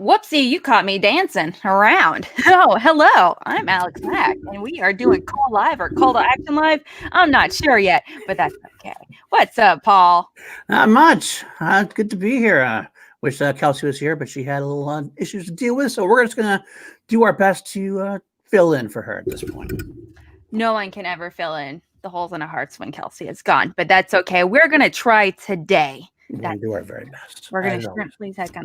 whoopsie, you caught me dancing around. Oh, hello. I'm Alex Mack, and we are doing Call Live or Call to Action Live. I'm not sure yet, but that's okay. What's up, Paul? Not much. Good to be here. Wish Kelsey was here, but she had a little issues to deal with, so we're just going to do our best to fill in for her at this point. No one can ever fill in the holes in our hearts when Kelsey is gone, but that's okay. We're going to try today. We're going to do our very best. We're going to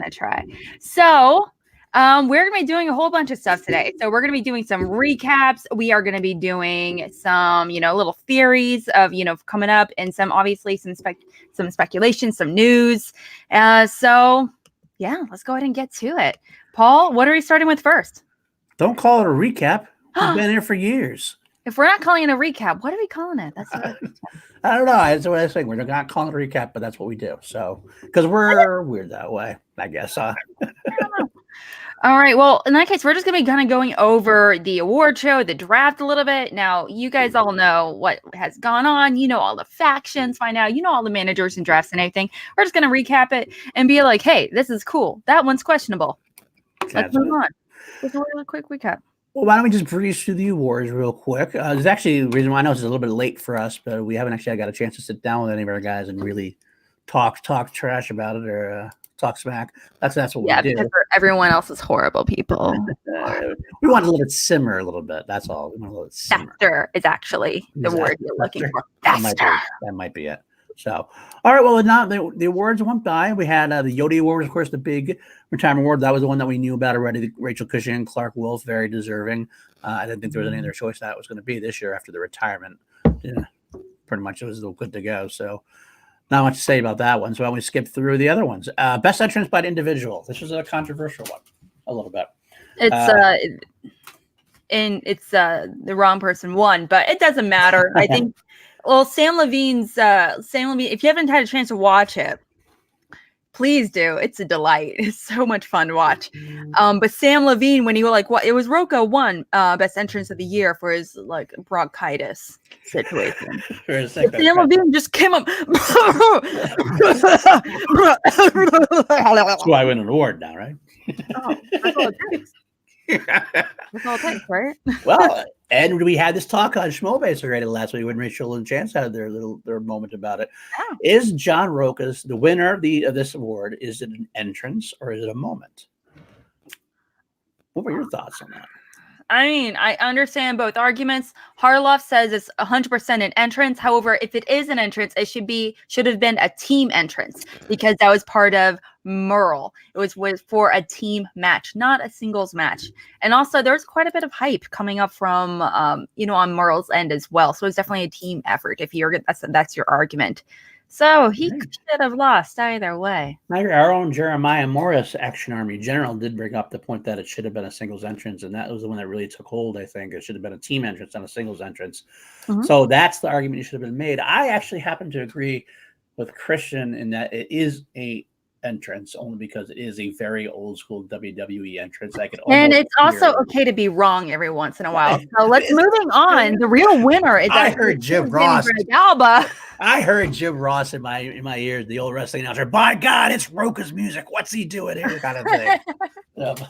try. So we're going to be doing a whole bunch of stuff today. So we're going to be doing some recaps. We are going to be doing some, little theories of, coming up, and obviously some speculation, some news. So yeah, let's go ahead and get to it. Paul, what are we starting with first? Don't call it a recap. We've been here for years. If we're not calling it a recap, what are we calling it? That's I don't know. That's what I was saying. We're not calling it a recap, but that's what we do. So, because we're weird that way, I guess. I don't know. All right. Well, in that case, we're just going to be kind of going over the award show, the draft a little bit. Now, you guys all know what has gone on. You know all the factions by now. You know all the managers and drafts and everything. We're just going to recap it and be like, hey, this is cool. That one's questionable. Let's move on. Just a really quick recap. Well, why don't we just breeze through the awards real quick? There's actually a reason why I know it's a little bit late for us, but we haven't actually got a chance to sit down with any of our guys and really talk trash about it or talk smack. That's what we do. Because everyone else is horrible people. We want to let it simmer a little bit. That's all. We want to let it simmer. Faster is actually the word you're looking for. Faster. That might be it. So, all right. Well, now the awards went by. We had the Yodi Award, of course, the big retirement award. That was the one that we knew about already. Rachel Cushing, Clark Wolf, very deserving. I didn't think there was any other choice that was going to be this year after the retirement. Yeah, pretty much it was good to go. So, not much to say about that one. So, why don't we skip through the other ones? Best entrance by individual. This was a controversial one, a little bit. It's the wrong person won, but it doesn't matter. I think. Well, Sam Levine, if you haven't had a chance to watch it, please do. It's a delight. It's so much fun to watch. But Sam Levine, when he was it was Rocco won best entrance of the year for his bronchitis situation. Sam Levine just came up. That's why I win an award now, right? That's all it takes. That's all it takes, right? Well, and we had this talk on Schmobase already last week when Rachel and Chance had their moment about it. Oh. Is John Rokas the winner of this award? Is it an entrance or is it a moment? What were your thoughts on that? I mean, I understand both arguments. Harloff says it's 100% an entrance. However, if it is an entrance, it should have been a team entrance because that was part of Merle. It was for a team match, not a singles match. And also, there's quite a bit of hype coming up from, on Merle's end as well. So it's definitely a team effort. If that's your argument. So he should have lost either way. Our own Jeremiah Morris, Action Army General, did bring up the point that it should have been a singles entrance, and that was the one that really took hold, I think. It should have been a team entrance, not a singles entrance. Mm-hmm. So that's the argument that should have been made. I actually happen to agree with Christian in that it is a entrance only because it is a very old school WWE entrance. And it's also okay to be wrong every once in a while. So let's moving on. The real winner is I heard Jim Ross. Alba. I heard Jim Ross in my ears, the old wrestling announcer. By God, it's Roka's music. What's he doing here? Kind of thing.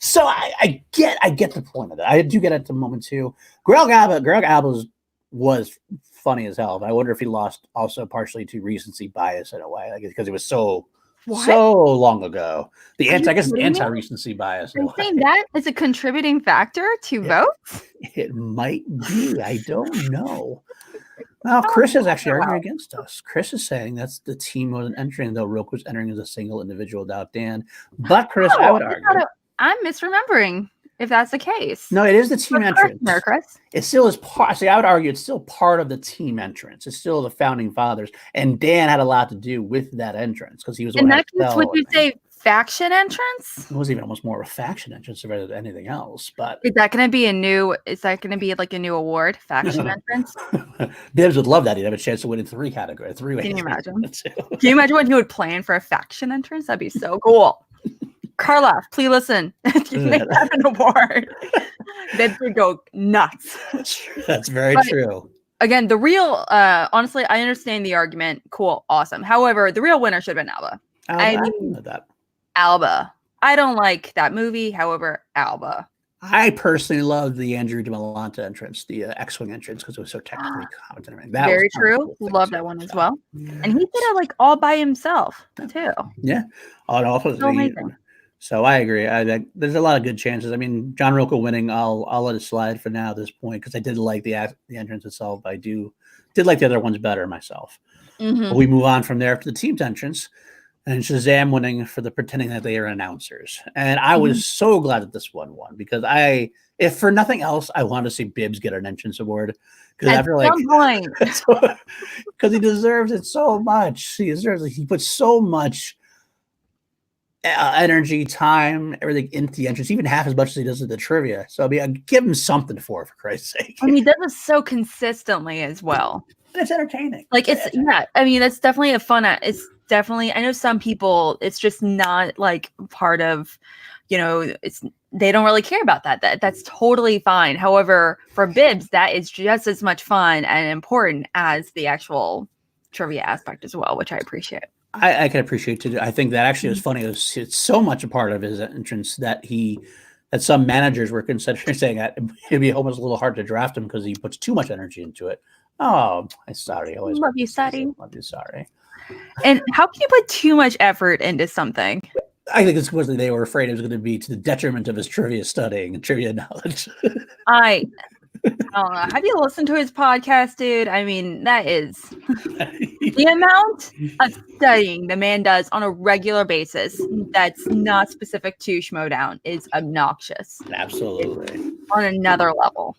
So I get the point of it. I do get it at the moment too. Greg Alba was funny as hell, but I wonder if he lost also partially to recency bias in a way, because it was so long ago. I guess it's anti-recency bias. Are you saying that is a contributing factor to votes? It might be. I don't know. Well, Chris is actually arguing against us. Chris is saying that's the team wasn't entering, though Rook was entering as a single individual without Dan. But Chris, I would argue. I'm misremembering if that's the case. No, it is the team entrance. Chris. It still is part. See, I would argue it's still part of the team entrance. It's still the founding fathers, and Dan had a lot to do with that entrance because he was. In that case, would you say faction entrance? It was even almost more of a faction entrance rather than anything else. But is that going to be a new? Is that going to be like a new award? Faction entrance. Dibs would love that. He'd have a chance to win in three categories. Can you imagine? Can you imagine what he would plan for a faction entrance? That'd be so cool. Carla, please listen. If you make that an award, that would go nuts. That's very true. Again, the real, honestly, I understand the argument. Cool, awesome. However, the real winner should have been Alba. I mean, that. Alba I don't like that movie. However, Alba. I personally loved the Andrew DeMolanta entrance, the X-Wing entrance, because it was so technically competent and everything. That was Very kind of a true. cool thing Love too. that one as So, well. And he did it like all by himself too. yeah. And also, So amazing. so I agree. I think there's a lot of good chances. I mean, John Roca winning, I'll let it slide for now at this point because I did like the entrance itself. I did like the other ones better myself. But we move on from there to the team's entrance. And Shazam winning for the pretending that they are announcers. And I was so glad that this one won because if for nothing else, I want to see Bibbs get an entrance award. Because after some point. because he deserves it so much. He puts so much energy, time, everything into the entrance, even half as much as he does at the trivia. So I give him something for Christ's sake. And he does it so consistently as well. And it's entertaining. Like I mean, that's definitely it's definitely, I know some people, it's just not like part of, they don't really care about that. That's totally fine. However, for Bibbs, that is just as much fun and important as the actual trivia aspect as well, which I appreciate. I can appreciate too. I think that actually was funny. It's so much a part of his entrance that some managers were considering saying that it'd be almost a little hard to draft him because he puts too much energy into it. Oh, I'm sorry. I always love you, Sadie. Love you, sorry. And how can you put too much effort into something? I think it's because they were afraid it was going to be to the detriment of his trivia studying and trivia knowledge. I don't know. Have you listened to his podcast, dude? I mean, that is the amount of studying the man does on a regular basis that's not specific to Schmodown is obnoxious. Absolutely. It's on another level.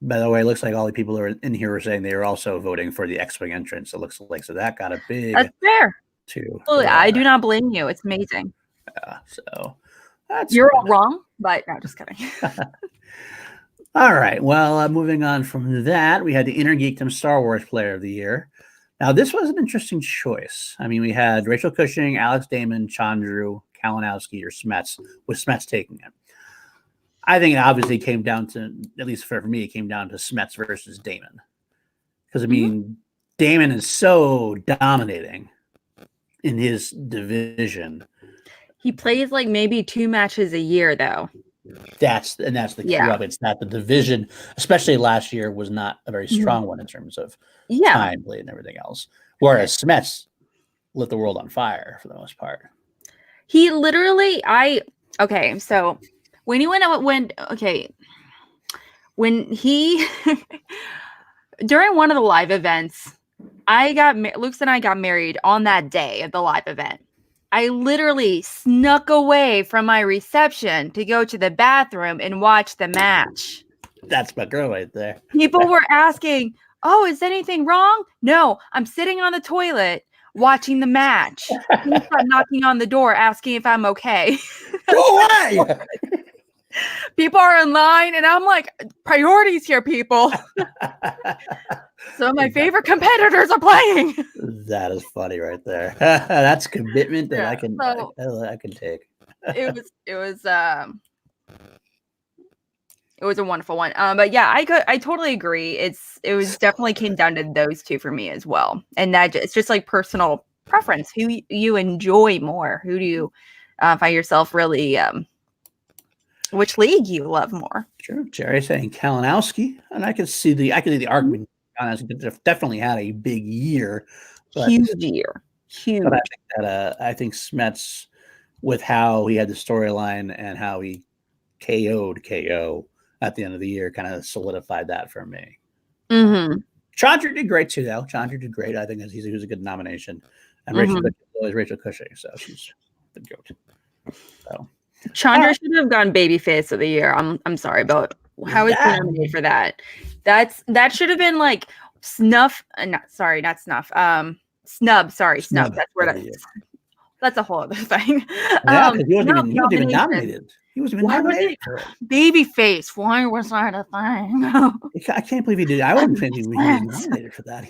By the way, it looks like all the people who are in here are saying they were also voting for the X-Wing entrance. It looks like so that got a big. That's fair. Too. I do not blame you. It's amazing. Yeah, so you're all wrong, but no, just kidding. All right. Well, moving on from that, we had the Inner Geekdom Star Wars Player of the Year. Now, this was an interesting choice. I mean, we had Rachel Cushing, Alex Damon, Chandru, Kalinowski, or Smets, with Smets taking it. I think it obviously came down to, at least for me, it came down to Smets versus Damon. Because, I mean, Damon is so dominating in his division. He plays like maybe 2 matches a year, though. That's the key of it. It's not the division, especially last year, was not a very strong one in terms of time played and everything else. Whereas Smets lit the world on fire for the most part. He literally, so when he when he during one of the live events, Luke's and I got married on that day of the live event. I literally snuck away from my reception to go to the bathroom and watch the match. That's my girl right there. People were asking, "Oh, is anything wrong?" No, I'm sitting on the toilet watching the match. People start knocking on the door asking if I'm okay. Go away! People are in line, and I'm like, priorities here, people. So my favorite competitors are playing. That is funny right there. That's commitment that I can take. It was a wonderful one. But yeah, I totally agree. It was definitely came down to those two for me as well. And it's just like personal preference. Who you enjoy more? Who do you find yourself really which league you love more? Sure. Jerry saying Kalinowski, and I can see the argument. Kalinowski definitely had a big year. Huge year. Huge. But I think that I think Smets, with how he had the storyline and how he KO'd KO at the end of the year, kind of solidified that for me. Mm-hmm. Chandra did great too, though. Chandra did great. I think he was a good nomination. And Rachel Cushing, so she's the goat. So Chandra should have gone babyface of the year. I'm sorry, but how is he nominated for that? That should have been like Snuff. Not Snuff. Snub. Sorry, Snub. That's where that's a whole other thing. Yeah, he wasn't even nominated. He wasn't even nominated for it. Babyface. Why was that a thing? I can't believe he did. I wouldn't think he was nominated for that.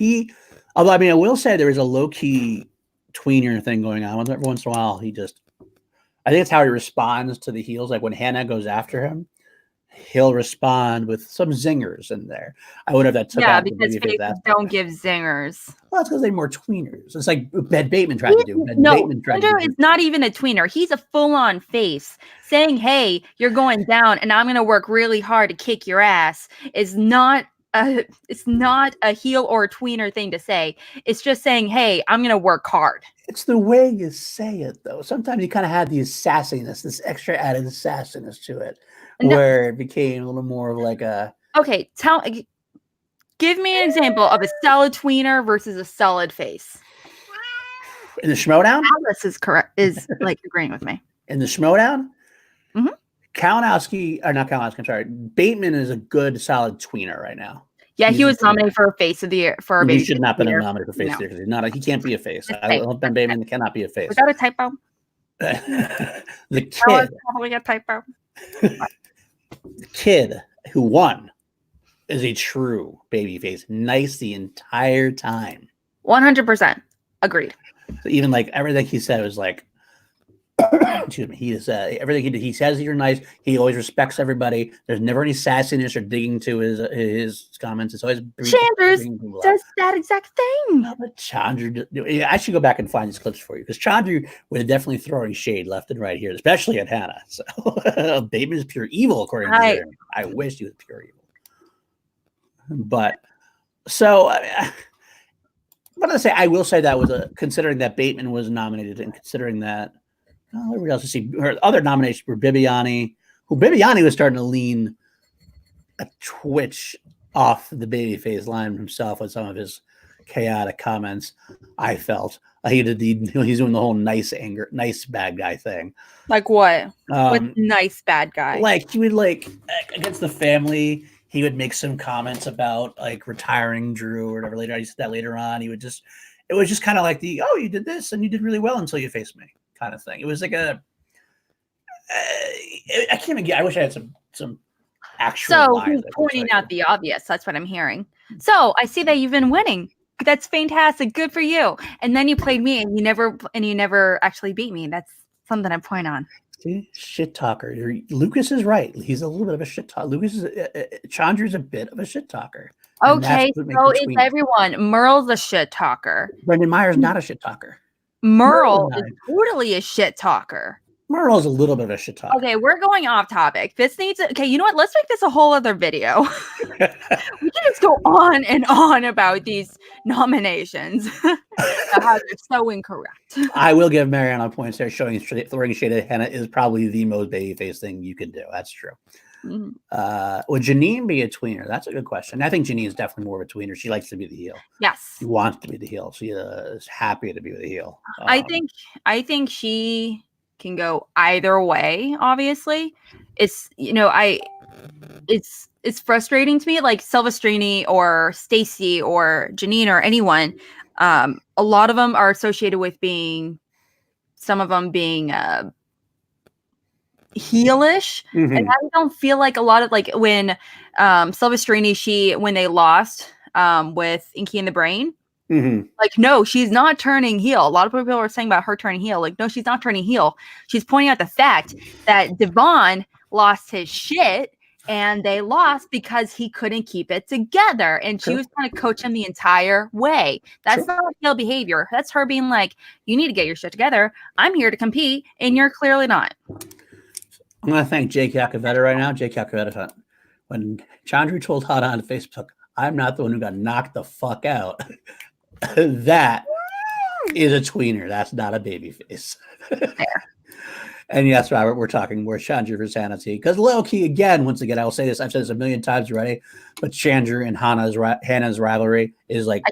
Although I will say there is a low key tweener thing going on. Every once in a while, I think it's how he responds to the heels. Like when Hannah goes after him, he'll respond with some zingers in there. I wonder if that took Yeah, out the because babyface faces aspect. don't give zingers. Well, it's because they're more tweeners. It's like Ed Bateman tried to do. No, Bateman tried Andrew to do. is not even a tweener. He's a full-on face. Saying, "Hey, you're going down, and I'm going to work really hard to kick your ass," is not it's not a heel or a tweener thing to say. It's just saying, "Hey, I'm going to work hard." It's the way you say it, though. Sometimes you kind of had the sassiness, this extra added sassiness to it, No, where it became a little more of like a. okay, give me an example of a solid tweener versus a solid face. In the Schmodown? Alice is correct. Is like agreeing with me. In the Schmodown? Mhm. Kalinowski, or not Kalinowski, I'm sorry. Bateman is a good, solid tweener right now. Yeah, He's he a was tweener. nominated for Face of the Year for our He baby. should not have been year. nominated for face No. because he's not. He can't be a face. It's I fake. love Ben Bateman. Cannot be a face. Was that a typo? The That was kid, probably a typo. the kid who won, is a true baby face. Nice the entire time. 100% agreed. So even like everything he said was like, excuse me. He is everything he did. He says you're nice. He always respects everybody. There's never any sassiness or digging to his comments. It's always Chandler's does that exact thing. No, but Chandra, I should go back and find these clips for you because Chandra would definitely throw shade left and right here, especially at Hannah. So Bateman is pure evil, according to Jeremy. I wish he was pure evil. But so, what did I say? I will say that was considering that Bateman was nominated and considering that everybody else to see her other nominations were Bibiani, who Bibiani was starting to lean a twitch off the babyface line himself with some of his chaotic comments. I felt he did he's doing the whole nice bad guy thing. Like what? What nice bad guy? Like he would like against the family. He would make some comments about like retiring Drew or whatever. Later, I said that later on. It was just kind of like you did this and you did really well until you faced me kind of thing. It was like I can't even get. I wish I had some actual. So he's pointing out the obvious. That's what I'm hearing. So I see that you've been winning. That's fantastic. Good for you. And then you played me, and you never actually beat me. That's something I point on. See, shit talker. Lucas is right. He's a little bit of a shit talker. Chandra's a bit of a shit talker. Okay, so is everyone. Merle's a shit talker. Brendan Meyer's not a shit talker. Merle is totally a shit talker. Merle's a little bit of a shit talker. Okay, we're going off topic. This needs okay, you know what? Let's make this a whole other video. We can just go on and on about these nominations. How they're so incorrect. I will give Mariana points there. Throwing shade at Hannah is probably the most babyface thing you can do. That's true. Mm-hmm. Would Janine be a tweener? That's a good question. I think Janine is definitely more of a tweener. She likes to be the heel. Yes. She wants to be the heel. She is happy to be the heel. I think she can go either way. Obviously, it's it's frustrating to me. Like Silvestrini or Stacy or Janine or anyone. A lot of them are associated with some of them being heelish, mm-hmm. And I don't feel like a lot of like when Silvestrini when they lost with Inky and the Brain. Mm-hmm. Like, no, she's not turning heel. A lot of people are saying about her turning heel. Like, no, she's not turning heel. She's pointing out the fact that Devon lost his shit and they lost because he couldn't keep it together. And she was trying to coach him the entire way. That's not heel behavior. That's her being like, you need to get your shit together. I'm here to compete and you're clearly not. I'm going to thank Jake Yakavetta right now. Jake Yakavetta, when Chandra told Hana on Facebook, I'm not the one who got knocked the fuck out. That is a tweener. That's not a baby face. And yes, Robert, we're talking more Chandra versus Hannah T. Because low key, again, once again, I will say this, I've said this a million times already, but Chandra and Hannah's rivalry is like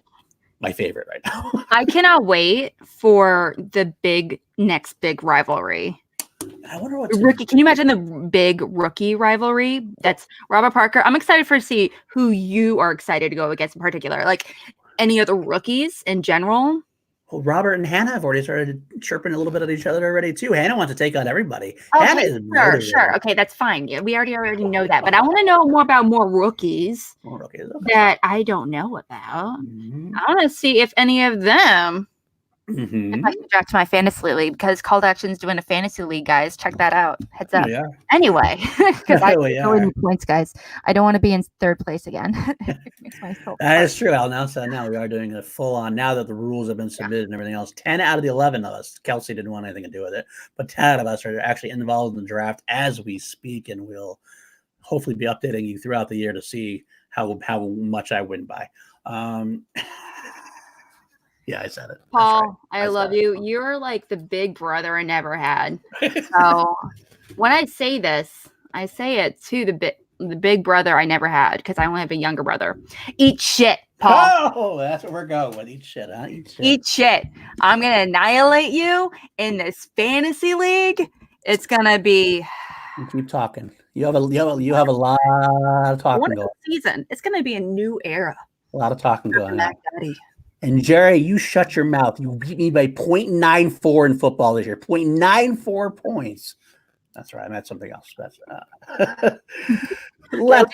my favorite right now. I cannot wait for the next big rivalry. I wonder what rookie. Can you imagine the big rookie rivalry? That's Robert Parker. I'm excited to see who you are excited to go against in particular. Like any of the rookies in general. Well, Robert and Hannah have already started chirping a little bit at each other already too. Hannah wants to take on everybody. Okay, Hannah is sure. Okay, that's fine. Yeah, we already know that. But I want to know more about more rookies okay. that I don't know about. Mm-hmm. I want to see if any of them If I can draft my fantasy league, because Call to Action's doing a fantasy league, guys. Check that out. Heads up. Yeah. Anyway, because I We don't are. need points, guys. I don't want to be in third place again. It makes my soul That hurt. is true. I'll announce that now. We are doing a full on, now that the rules have been submitted and everything else. 10 out of the 11 of us, Kelsey didn't want anything to do with it, but 10 out of us are actually involved in the draft as we speak, and we'll hopefully be updating you throughout the year to see how much I win by. Yeah, I said it. Paul, Right. I love you. You're like the big brother I never had. So when I say this, I say it to the big brother I never had, because I only have a younger brother. Eat shit, Paul. Oh, that's what we're going with. Eat shit, huh? Eat shit. Eat shit. I'm gonna annihilate you in this fantasy league. It's gonna be. You keep talking. You have a lot of talking going. Season. It's gonna be a new era. A lot of talking going on. Daddy. And Jerry, you shut your mouth. You beat me by 0.94 in football this year. 0.94 points. That's right. That's something else. That's let's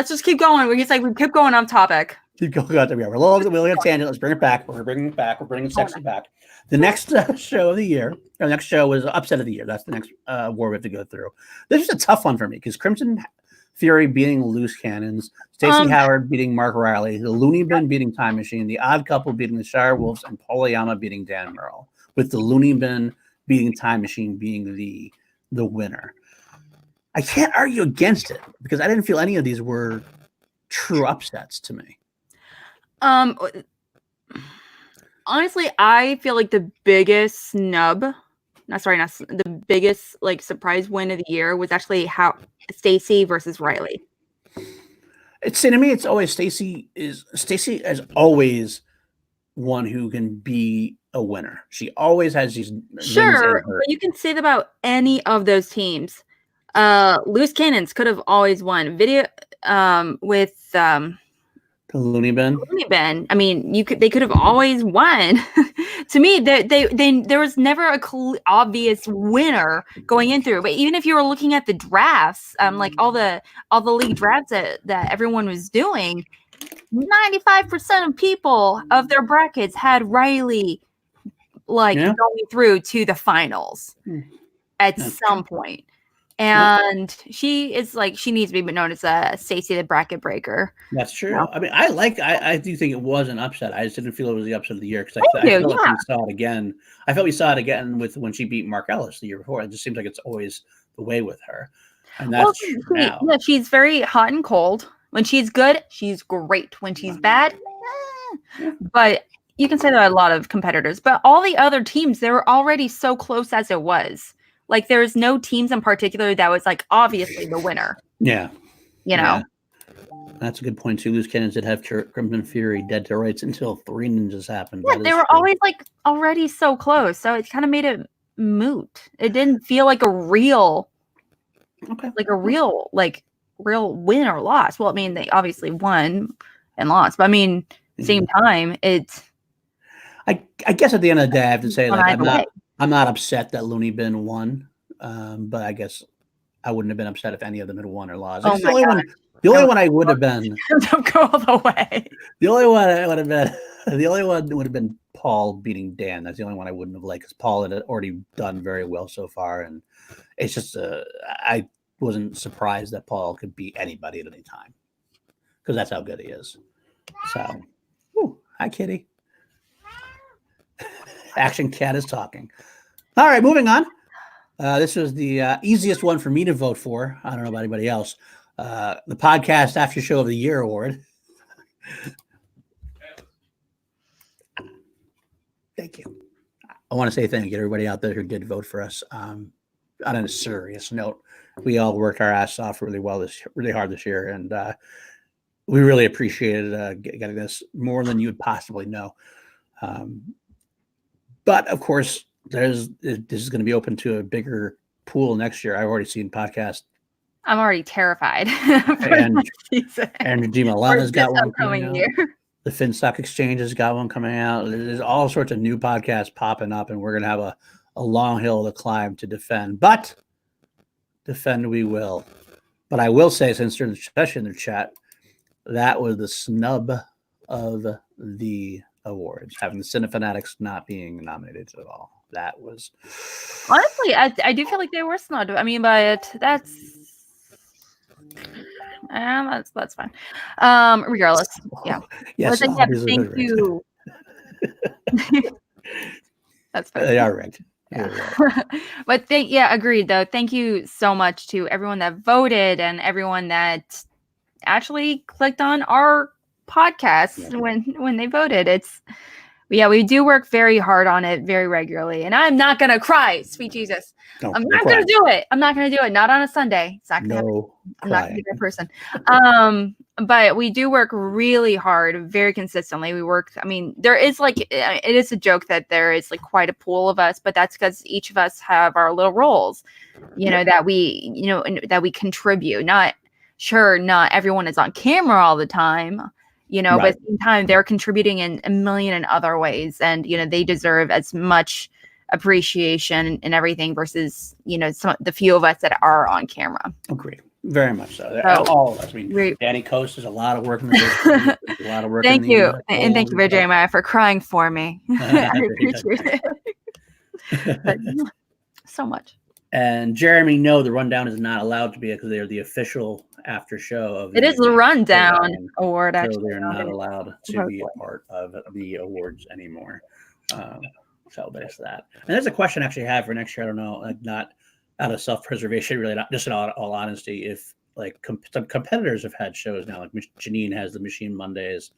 just keep going. We keep going on topic. Keep going. We're a little tangent. Let's bring it back. We're bringing it back. We're bringing sexy back. The next show of the year, our next show was Upset of the Year. That's the next war we have to go through. This is a tough one for me because Crimson Fury beating Loose Cannons, Stacey Howard beating Mark Riley, the Looney Bin beating Time Machine, the Odd Couple beating the Shire Wolves, and Polyama beating Dan Merle, with the Looney Bin beating Time Machine being the winner. I can't argue against it because I didn't feel any of these were true upsets to me. Honestly, I feel like the biggest the biggest like surprise win of the year was actually how Stacey versus Riley. To me, it's always Stacey is always one who can be a winner. She always has these. Sure, but you can say that about any of those teams. Loose Cannons could have always won. With the Looney Bin. I mean, they could have always won. To me, there was never a obvious winner going in through. But even if you were looking at the drafts, like all the league drafts that everyone was doing, 95% of people of their brackets had Riley going through to the finals at some point. And she is she needs to be known as Stacey the bracket breaker. That's true. I mean, I do think it was an upset. I just didn't feel it was the upset of the year because I felt like we saw it again. I felt we saw it again when she beat Mark Ellis the year before. It just seems like it's always the way with her. And that's true now. Yeah, she's very hot and cold. When she's good, she's great. When she's bad, but you can say that about a lot of competitors. But all the other teams, they were already so close as it was. Like, there's no teams in particular that was obviously the winner. Yeah. You know? That's a good point, too. Loose Cannons did have Crimson Fury dead to rights until 3 ninjas happened. Yeah, they were always already so close. So it kind of made it moot. It didn't feel like a real, real win or loss. Well, I mean, they obviously won and lost. But I mean, same time, it's. I guess at the end of the day, I have to say, I'm not upset that Looney Bin won, but I guess I wouldn't have been upset if any of them had won or lost. The only one I would have been. Don't go all the way. The only one would have been Paul beating Dan. That's the only one I wouldn't have liked because Paul had already done very well so far, and it's just I wasn't surprised that Paul could beat anybody at any time because that's how good he is. So, hi, Kitty. Action Cat is talking. All right, moving on. This was the easiest one for me to vote for. I don't know about anybody else. The Podcast After Show of the Year award. Thank you. I want to say thank you to everybody out there who did vote for us. On a serious note, we all worked our ass off really hard this year, and we really appreciated getting this more than you would possibly know. But of course, this is going to be open to a bigger pool next year. I've already seen podcast. I'm already terrified. And Najima Lana's got one coming out. The FinStock Exchange has got one coming out. There's all sorts of new podcasts popping up, and we're going to have a long hill to climb to defend. But defend we will. But I will say, since there's especially in the chat, that was the snub of the awards, having the Cinefanatics not being nominated at all. That was honestly, I do feel like they were snubbed. I mean, but that's fine. Regardless, yeah. Yes, Well, thank you. That's fine. They are rigged. But agreed though. Thank you so much to everyone that voted and everyone that actually clicked on our podcast when they voted. We do work very hard on it very regularly, and I'm not gonna cry, sweet Jesus. I'm not gonna do it. I'm not gonna do it. Not on a Sunday. It's not gonna happen. I'm not gonna be that person. But we do work really hard, very consistently. I mean, there is it is a joke that there is quite a pool of us, but that's because each of us have our little roles, that we contribute. Not everyone is on camera all the time. But at the same time, they're contributing in a million and other ways, and they deserve as much appreciation and everything versus the few of us that are on camera. Agree, very much so. All of us. I mean, Danny Coast does a lot of work in the a lot of work. Thank you, and thank you, Jeremiah, for crying for me. I appreciate it so much. And Jeremy, no, the rundown is not allowed to be because they are the official after show of. It is the rundown award. So they're not allowed to be a part of the awards anymore. So there's that. And there's a question I actually have for next year. I don't know, not out of self-preservation, really, not just in all honesty. If some competitors have had shows now, like Janine has the Machine Mondays,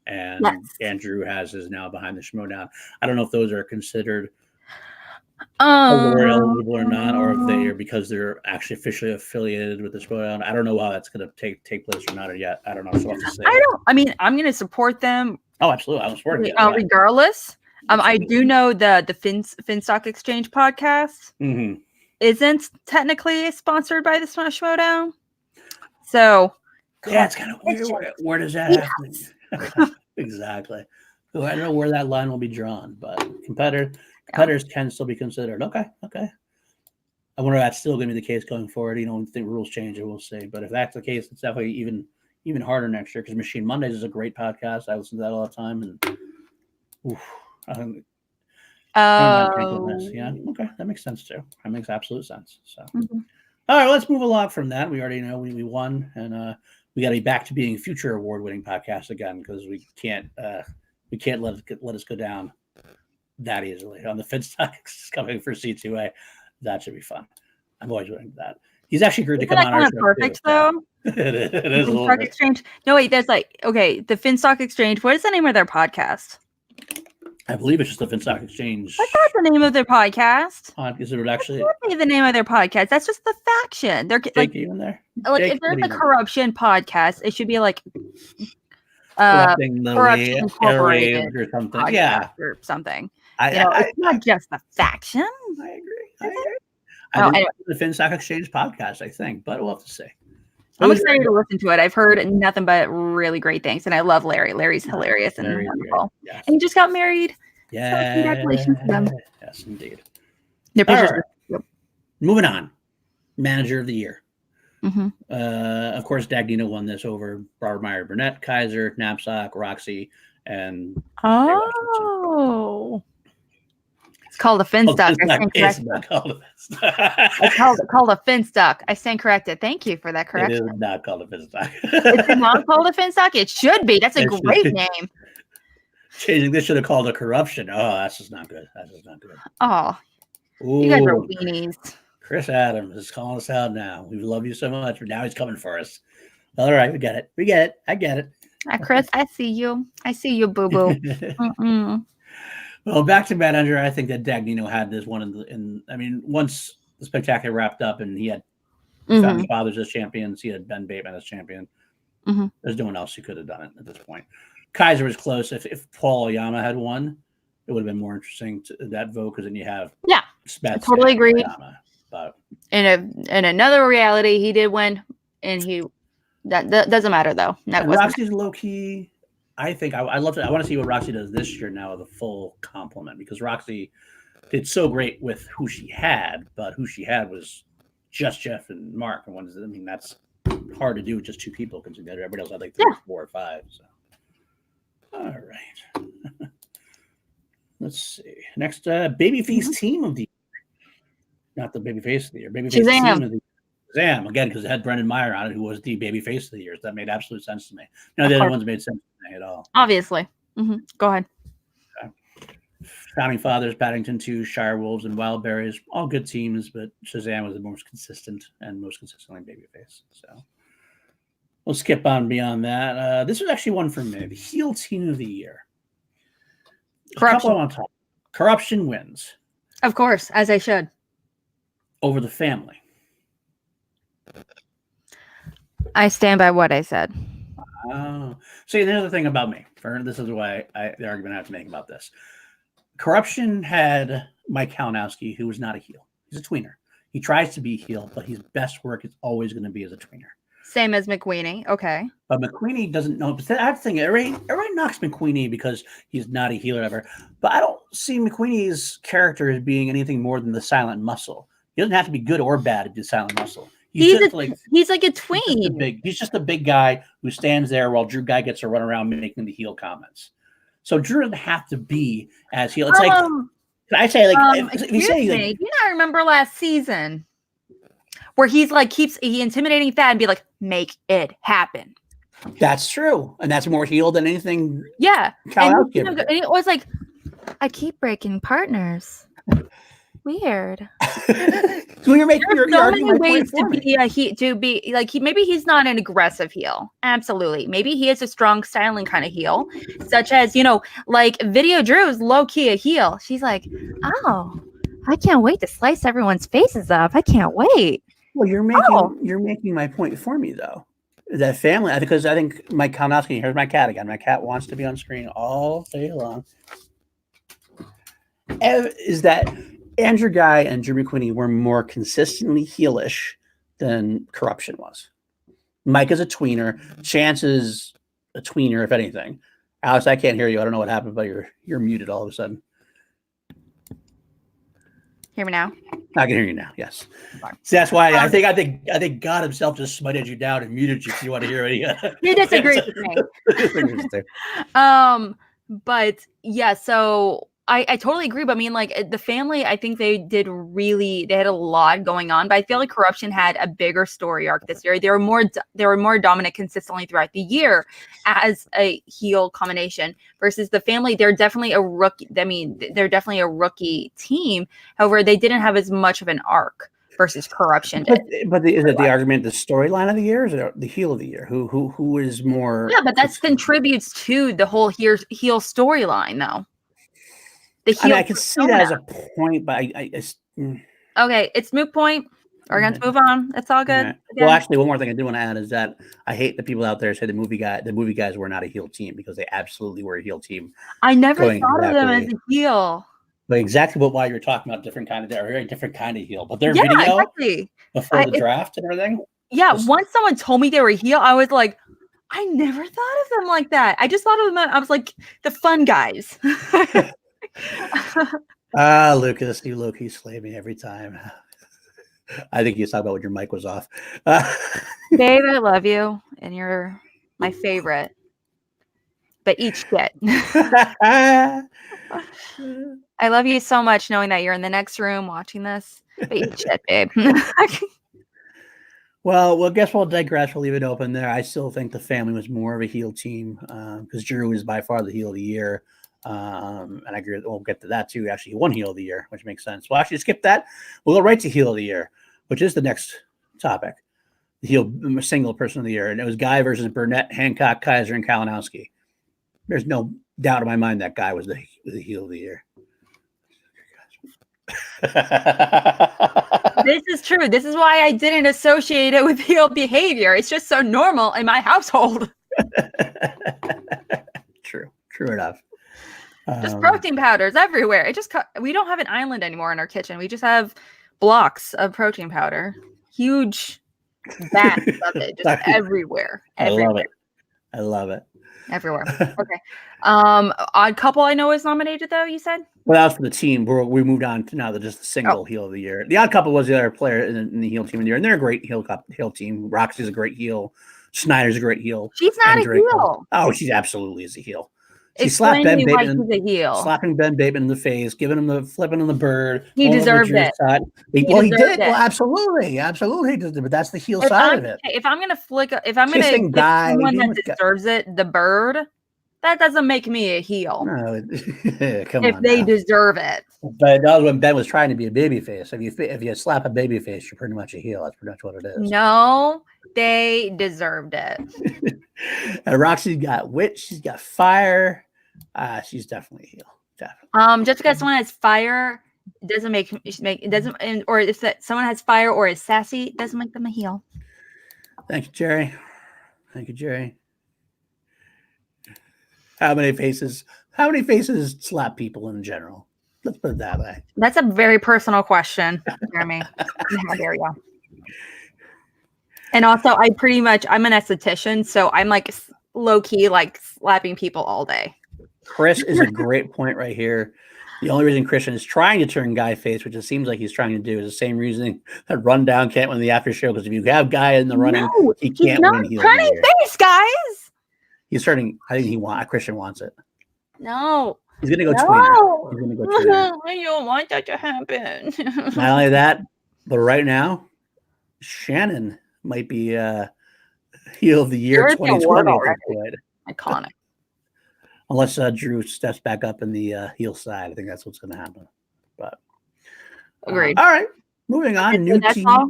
and Andrew has his now Behind the Schmodown. I don't know if those are considered award eligible or not, or if they are because they're actually officially affiliated with the Schmodown. I don't know how that's going to take place or not yet. I don't know. So I mean, I'm going to support them. Oh, absolutely. I was supporting them. Regardless. I do know the Finstock Exchange podcast isn't technically sponsored by the Schmodown. So yeah, it's kind of weird. Where does that happen? Exactly. So I don't know where that line will be drawn, but competitors can still be considered. Okay. I wonder if that's still going to be the case going forward. If the rules change, we'll see. But if that's the case, it's definitely even harder next year because Machine Mondays is a great podcast. I listen to that all the time, and yeah, okay, that makes sense too. That makes absolute sense. So, all right, let's move along from that. We already know we won, and we got to be back to being future award-winning podcast again because we can't let us go down that easily. On the Finstock coming for C2A, that should be fun. I'm always waiting for that. He's actually agreed to come on our show. Perfect though. It is a little bit. Exchange. No, wait. There's the Finstock Exchange. What is the name of their podcast? I believe it's just the Finstock Exchange. That's not the name of their podcast. Is it actually the name of their podcast? That's just the faction. They're even there. If there's a corruption podcast, it should be corrupting the Corruption Incorporated or something. Yeah, or something. It's not just the faction. I agree. Anyway. The Finstock Exchange podcast, I think, but we'll have to see. I'm excited to listen to it. I've heard nothing but really great things, and I love Larry. Larry's hilarious and wonderful. Yes. And he just got married. Yeah. So congratulations to them. Yes, indeed. Right. Moving on. Manager of the Year. Of course, Dagnino won this over Barbara Meyer Burnett, Kaiser, Knapsack, Roxy, and it's called a Finstock. It's not called a Finstock. It's called a Finstock. I stand corrected. Thank you for that correction. It is not called a Finstock. It's not called a Finstock? It should be. That's a great name. Changing this should have called a corruption. Oh, that's just not good. That's just not good. Oh, you guys are weenies. Chris Adams is calling us out now. We love you so much, but now he's coming for us. All right, we get it. I get it. Chris, I see you. Boo boo. Well, back to manager, I think that Dagnino had this one once the spectacular wrapped up and he had Founding Fathers as champions, he had Ben Bateman as champion. There's no one else who could have done it at this point. Kaiser was close. If Paul Oyama had won, it would have been more interesting to that vote because then you have Spets. I totally agree. Oyama, but in another reality, he did win, and that doesn't matter though. Roxy's low key. I think I want to see what Roxy does this year now with a full complement because Roxy did so great with who she had, but who she had was just Jeff and Mark. And that's hard to do with just two people considering everybody else had 3, 4, or 5. So, all right. Let's see. Next, babyface team of the year. Not the babyface of the year. Babyface Shazam. team of the year. Shazam, again, because it had Brendan Meyer on it, who was the babyface of the year. That made absolute sense to me. None of the other ones made sense to me at all. Obviously. Go ahead. Okay. Founding Fathers, Paddington 2, Shire Wolves, and Wildberries. All good teams, but Shazam was the most consistent and most consistently babyface. So we'll skip on beyond that. This was actually one for me. The heel team of the year. Corruption. A couple I want to talk. Corruption wins. Of course, as I should. Over the family. I stand by what I said. Oh, see, there's the thing about me. This is why the argument I have to make about this. Corruption had Mike Kalinowski, who was not a heel. He's a tweener. He tries to be a heel, but his best work is always going to be as a tweener. Same as McQueenie. Okay. But McQueenie doesn't know. But I think everybody knocks McQueenie because he's not a heel or whatever. But I don't see McQueenie's character as being anything more than the silent muscle. He doesn't have to be good or bad to be silent muscle. He's like a tween. He's just a big guy who stands there while Drew Guy gets to run around making the heel comments. So Drew doesn't have to be as heel. It's I say if you say do you not remember last season where he's like he intimidating Thad and be like, make it happen. That's true, and that's more heel than anything. Yeah, and it was like, I keep breaking partners. Weird. So you're making There's so many ways to be like maybe he's not an aggressive heel. Absolutely. Maybe he is a strong styling kind of heel, such as, like Video Drew's low key a heel. She's like, oh, I can't wait to slice everyone's faces up. I can't wait. Well, you're making my point for me though. That family, because I think Mike Kalinowski, here's my cat again. My cat wants to be on screen all day long. Is that Andrew Guy and Drew McQueenie were more consistently heelish than Corruption was. Mike is a tweener. Chance is a tweener, if anything. Alex, I can't hear you. I don't know what happened, but you're muted all of a sudden. Hear me now? I can hear you now. Yes. See, that's why I think God himself just smited you down and muted you. If you want to hear it, he disagrees with me. But yeah, so I totally agree. But I mean, like the family, I think they had a lot going on. But I feel like Corruption had a bigger story arc this year. They were more dominant consistently throughout the year as a heel combination versus the family. They're definitely a rookie. I mean, they're definitely a rookie team. However, they didn't have as much of an arc versus Corruption. But is it the argument the storyline of the year, or is it the heel of the year? Who is more? Yeah, but that contributes to the whole heel storyline, though. I can see that as a point, but okay, it's moot point. We're going to move on. It's all good. Right. Well, actually, one more thing I do want to add is that I hate the people out there say the movie guys were not a heel team, because they absolutely were a heel team. I never thought of them as a heel. But exactly why you're talking about different kind of heel. But their video before the draft and everything. Yeah, once someone told me they were a heel, I was like, I never thought of them like that. I just thought of them. I was like the fun guys. Lucas, you low-key slay me every time. I think you talk about when your mic was off. Babe, I love you, and you're my favorite. But eat shit. I love you so much, knowing that you're in the next room watching this. But eat shit, babe. Well, guess we'll digress. We'll leave it open there. I still think the family was more of a heel team, because Drew is by far the heel of the year. And I agree. We'll get to that too. Actually, he won heel of the year, which makes sense. Well, actually, skip that. We'll go right to heel of the year, which is the next topic. The heel single person of the year, and it was Guy versus Burnett, Hancock, Kaiser, and Kalinowski. There's no doubt in my mind that Guy was the heel of the year. This is true. This is why I didn't associate it with heel behavior. It's just so normal in my household. True enough. Just protein powders everywhere. We don't have an island anymore in our kitchen. We just have blocks of protein powder. Huge vats of it, just everywhere. I love it. Everywhere. Okay. Odd Couple, I know, is nominated though. You said. Well, that was for the team. We moved on to now just the single heel of the year. The Odd Couple was the other player in the heel team of the year, and they're a great heel team. Roxy's a great heel. Schneider's a great heel. She's not a heel. Oh, she absolutely is a heel. She slapped Explain to Ben me why Bateman, he's a heel. slapping Ben Bateman in the face, giving him the flipping on the bird. He pulling over deserved Drew's it. side. He Well, he deserved did. it. Well, absolutely, absolutely, he did. But that's the heel side of it. If I'm gonna if I'm gonna Kissing give guy, someone being that with guy. deserves it, the bird, that doesn't make me a heel. No, come If on they now. deserve it. But that was when Ben was trying to be a babyface. If you slap a babyface, you're pretty much a heel. That's pretty much what it is. No, they deserved it. And Roxy's got wit. She's got fire. She's definitely a heel. Definitely. Just because someone has fire doesn't make it doesn't, or if that someone has fire or is sassy doesn't make them a heel. Thank you, Jerry. Thank you, Jerry. How many faces slap people in general? Let's put it that way. That's a very personal question, Jeremy. How dare you? And also, I'm an esthetician, so I'm like low key like slapping people all day. Chris is a great point right here. The only reason Christian is trying to turn guy face, which it seems like he's trying to do, is the same reasoning that Rundown can't win the after show. Because if you have guy in the running, he can't win heel. Turning face, guys. He's turning. I think Christian wants it. No. He's gonna go tweener. He's gonna go tweener. I don't want that to happen. Not only that, but right now, Shannon might be heel of the year 2020. Iconic. Unless Drew steps back up in the heel side, I think that's what's going to happen. But agreed. All right, moving on. New team. All?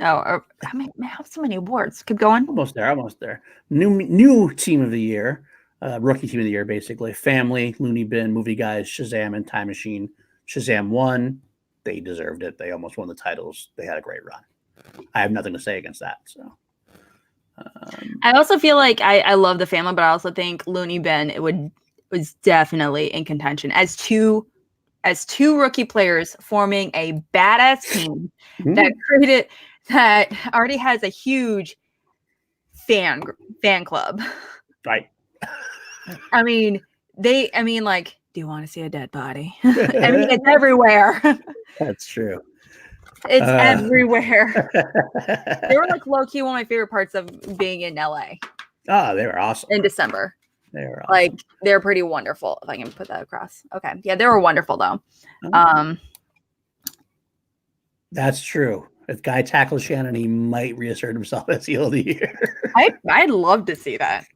Oh, I have so many awards. Keep going. Almost there. New team of the year, rookie team of the year, basically. Family, Looney Bin, Movie Guys, Shazam, and Time Machine. Shazam won. They deserved it. They almost won the titles. They had a great run. I have nothing to say against that. So. I also feel like I love the family, but I also think Looney Bin was definitely in contention as two rookie players forming a badass team that already has a huge fan club. Right. I mean, like, do you want to see a dead body? I mean, it's everywhere. That's true. It's everywhere. They were like low key one of my favorite parts of being in LA. Oh, they were awesome. In December. They were awesome. Like, they're pretty wonderful. If I can put that across. Okay. Yeah, they were wonderful though. That's true. If Guy tackles Shannon, he might reassert himself as heel of the year. I'd love to see that.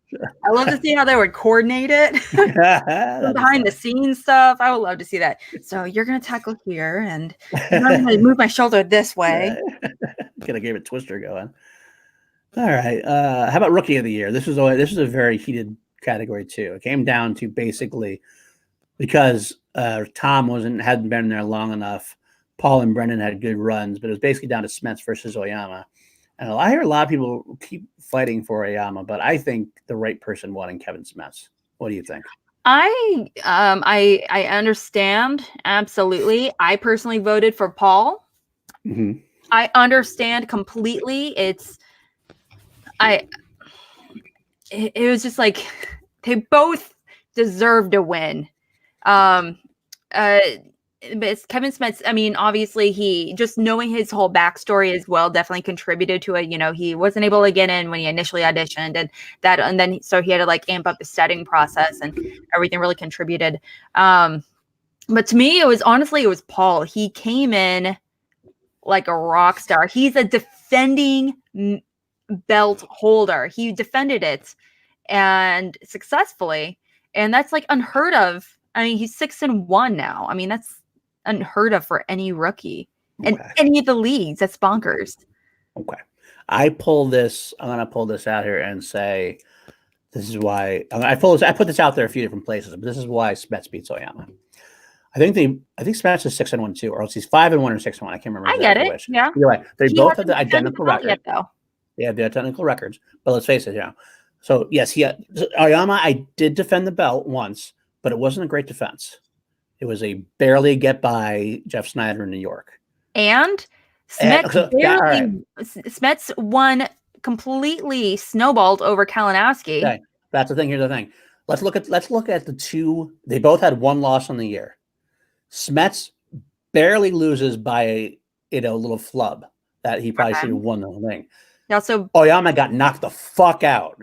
I love to see how they would coordinate it. Behind the scenes stuff. I would love to see that. So you're gonna tackle here, and I'm gonna move my shoulder this way. Gonna give a twister going. All right. How about rookie of the year? This is a very heated category too. It came down to basically because Tom hadn't been there long enough. Paul and Brendan had good runs, but it was basically down to Smets versus Oyama. And I hear a lot of people keep fighting for Oyama, but I think the right person won in Kevin Smets. What do you think? I understand absolutely. I personally voted for Paul. Mm-hmm. I understand completely. It was just like they both deserve to win. But it's Kevin Smets. I mean, obviously, he just knowing his whole backstory as well definitely contributed to it. You know, he wasn't able to get in when he initially auditioned, and then so he had to like amp up the setting process, and everything really contributed. But to me, it was Paul. He came in like a rock star. He's a defending belt holder. He defended it and successfully, and that's like unheard of. I mean, he's 6-1 now. I mean, that's unheard of for any rookie in any of the leagues. That's bonkers. Okay. I'm going to pull this out here and say, this is why I put this out there a few different places, but this is why Smets beats Oyama. I think Smets is 6-1 too, or else he's 5-1 or 6-1. I can't remember. I get it. Which. Yeah. You're right. They both have the identical record. Though. They have the identical records, but let's face it, So yes, Oyama, I did defend the belt once, but it wasn't a great defense. It was a barely get by Jeff Snyder in New York. And Smets won completely snowballed over Kalinowski. Okay. That's the thing. Here's the thing. Let's look at the two. They both had one loss on the year. Smets barely loses by a little flub that he probably should have won the whole thing. Also, Oyama got knocked the fuck out.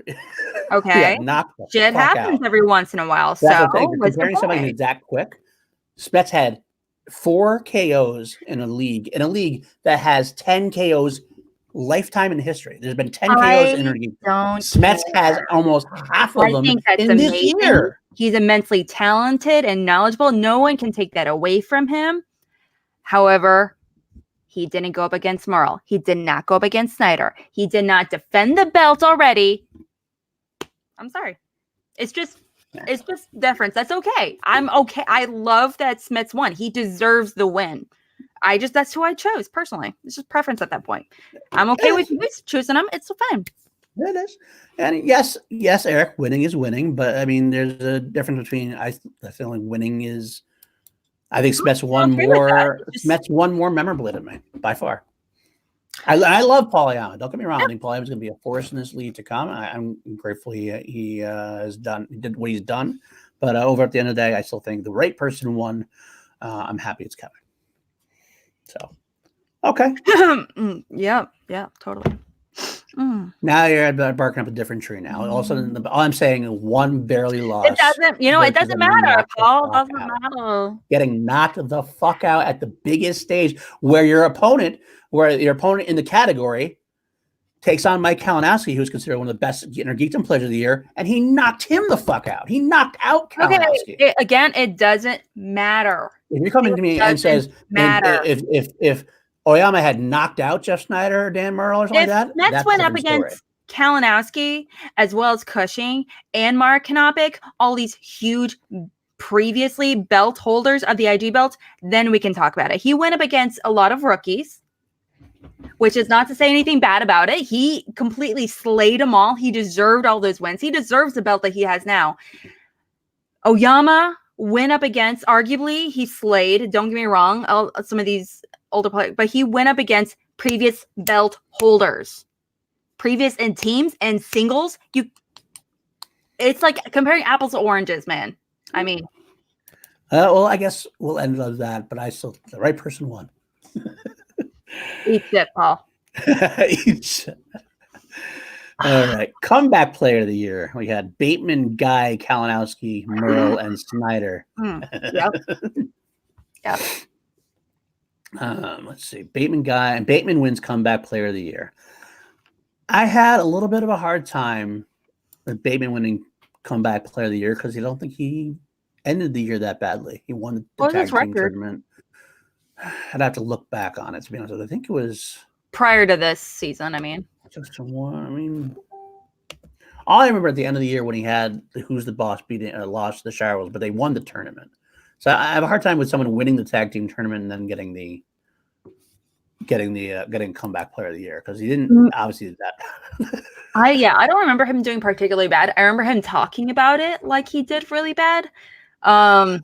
Okay. knocked the Shit fuck happens out. every once in a while. That's So what I'm saying. what's the Comparing somebody point? who's that quick, Smets had 4 KOs in a league that has 10 KOs lifetime in history. There's been 10 KOs in a I league. don't Smets has care. almost half of I them think that's in this amazing. year. He's immensely talented and knowledgeable. No one can take that away from him. However, he didn't go up against Merle. He did not go up against Snyder. He did not defend the belt already. I'm sorry. It's just deference. That's okay. I'm okay. I love that Smets won. He deserves the win. That's who I chose personally. It's just preference at that point. I'm okay with you choosing him. It's fine. It is. And yes, Eric, winning is winning, but I mean, there's a difference between I feel like winning is. I think Smets won more. Smets won more memorably than me by far. I love Polyama. Don't get me wrong. I think Polyama is going to be a force in this league to come. I'm grateful he has done. He did what he's done. But over at the end of the day, I still think the right person won. I'm happy it's Kevin. So, okay. Yeah, totally. Now you're barking up a different tree. Now all of a sudden, all I'm saying is one barely lost. It doesn't. It doesn't matter, Paul. It doesn't matter. Getting knocked the fuck out at the biggest stage where your opponent in the category takes on Mike Kalinowski, who's considered one of the best Geekdom players of the year, and he knocked him the fuck out. He knocked out Kalinowski. Okay, again, it doesn't matter. If you're coming to me and says, if Oyama had knocked out Jeff Snyder or Dan Merle or something like that, Mets went up against Kalinowski as well as Cushing and Mark Knopik, all these huge previously belt holders of the IG belt, then we can talk about it. He went up against a lot of rookies, which is not to say anything bad about it. He completely slayed them all. He deserved all those wins. He deserves the belt that he has now. Oyama went up against, arguably, he slayed, don't get me wrong, some of these older players, but he went up against previous belt holders. Previous in teams and singles. It's like comparing apples to oranges, man. I mean. Well, I guess we'll end with that, but the right person won. Eat it, Paul. All right. Comeback player of the year. We had Bateman, Guy, Kalinowski, Merle, and Snyder. Yep. Let's see. Bateman wins comeback player of the year. I had a little bit of a hard time with Bateman winning comeback player of the year because I don't think he ended the year that badly. He won the tag team tournament. I'd have to look back on it, to be honest with you. I think it was prior to this season. Just one. All I remember at the end of the year when he had the Who's the Boss lost to the Shirewolves, but they won the tournament. So I have a hard time with someone winning the tag team tournament and then getting comeback player of the year because he didn't obviously do that. I don't remember him doing particularly bad. I remember him talking about it like he did really bad. I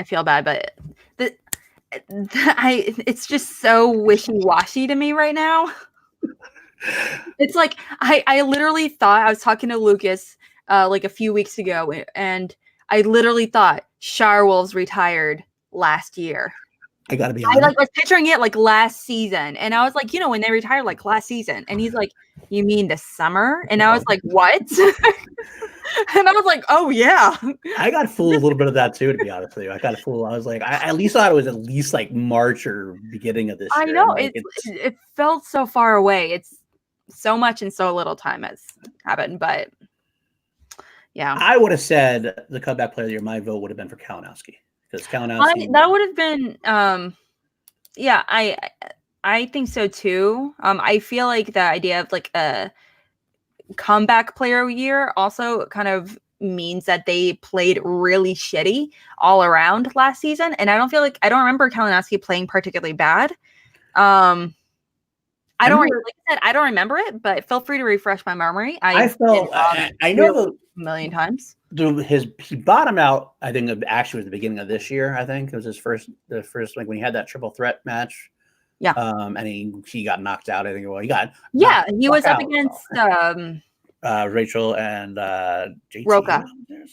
feel bad, but it's just so wishy-washy to me right now. It's like I literally thought, I was talking to Lucas like a few weeks ago, and I literally thought Shirewolves retired last year. I gotta be honest. I was picturing it like last season, and I was like, when they retired like last season, and he's like, "You mean the summer?" And I was like, "What?" And I was like, "Oh yeah." I got fooled a little bit of that too, to be honest with you. I got fooled. I was like, I at least thought it was at least like March or beginning of this year. I know it felt so far away. It's so much in so little time has happened, but yeah, I would have said the comeback player of the year. My vote would have been for Kalinowski. Because Kalinowski, that would have been, I think so too. I feel like the idea of like a comeback player of the year also kind of means that they played really shitty all around last season, and I don't remember Kalinowski playing particularly bad. I don't remember it, but feel free to refresh my memory. I know a million times. He bottomed out. I think it actually was the beginning of this year. I think it was the first like when he had that triple threat match. Yeah. And he got knocked out. I think he got. Yeah, he was up against Rachel and JT. Roca.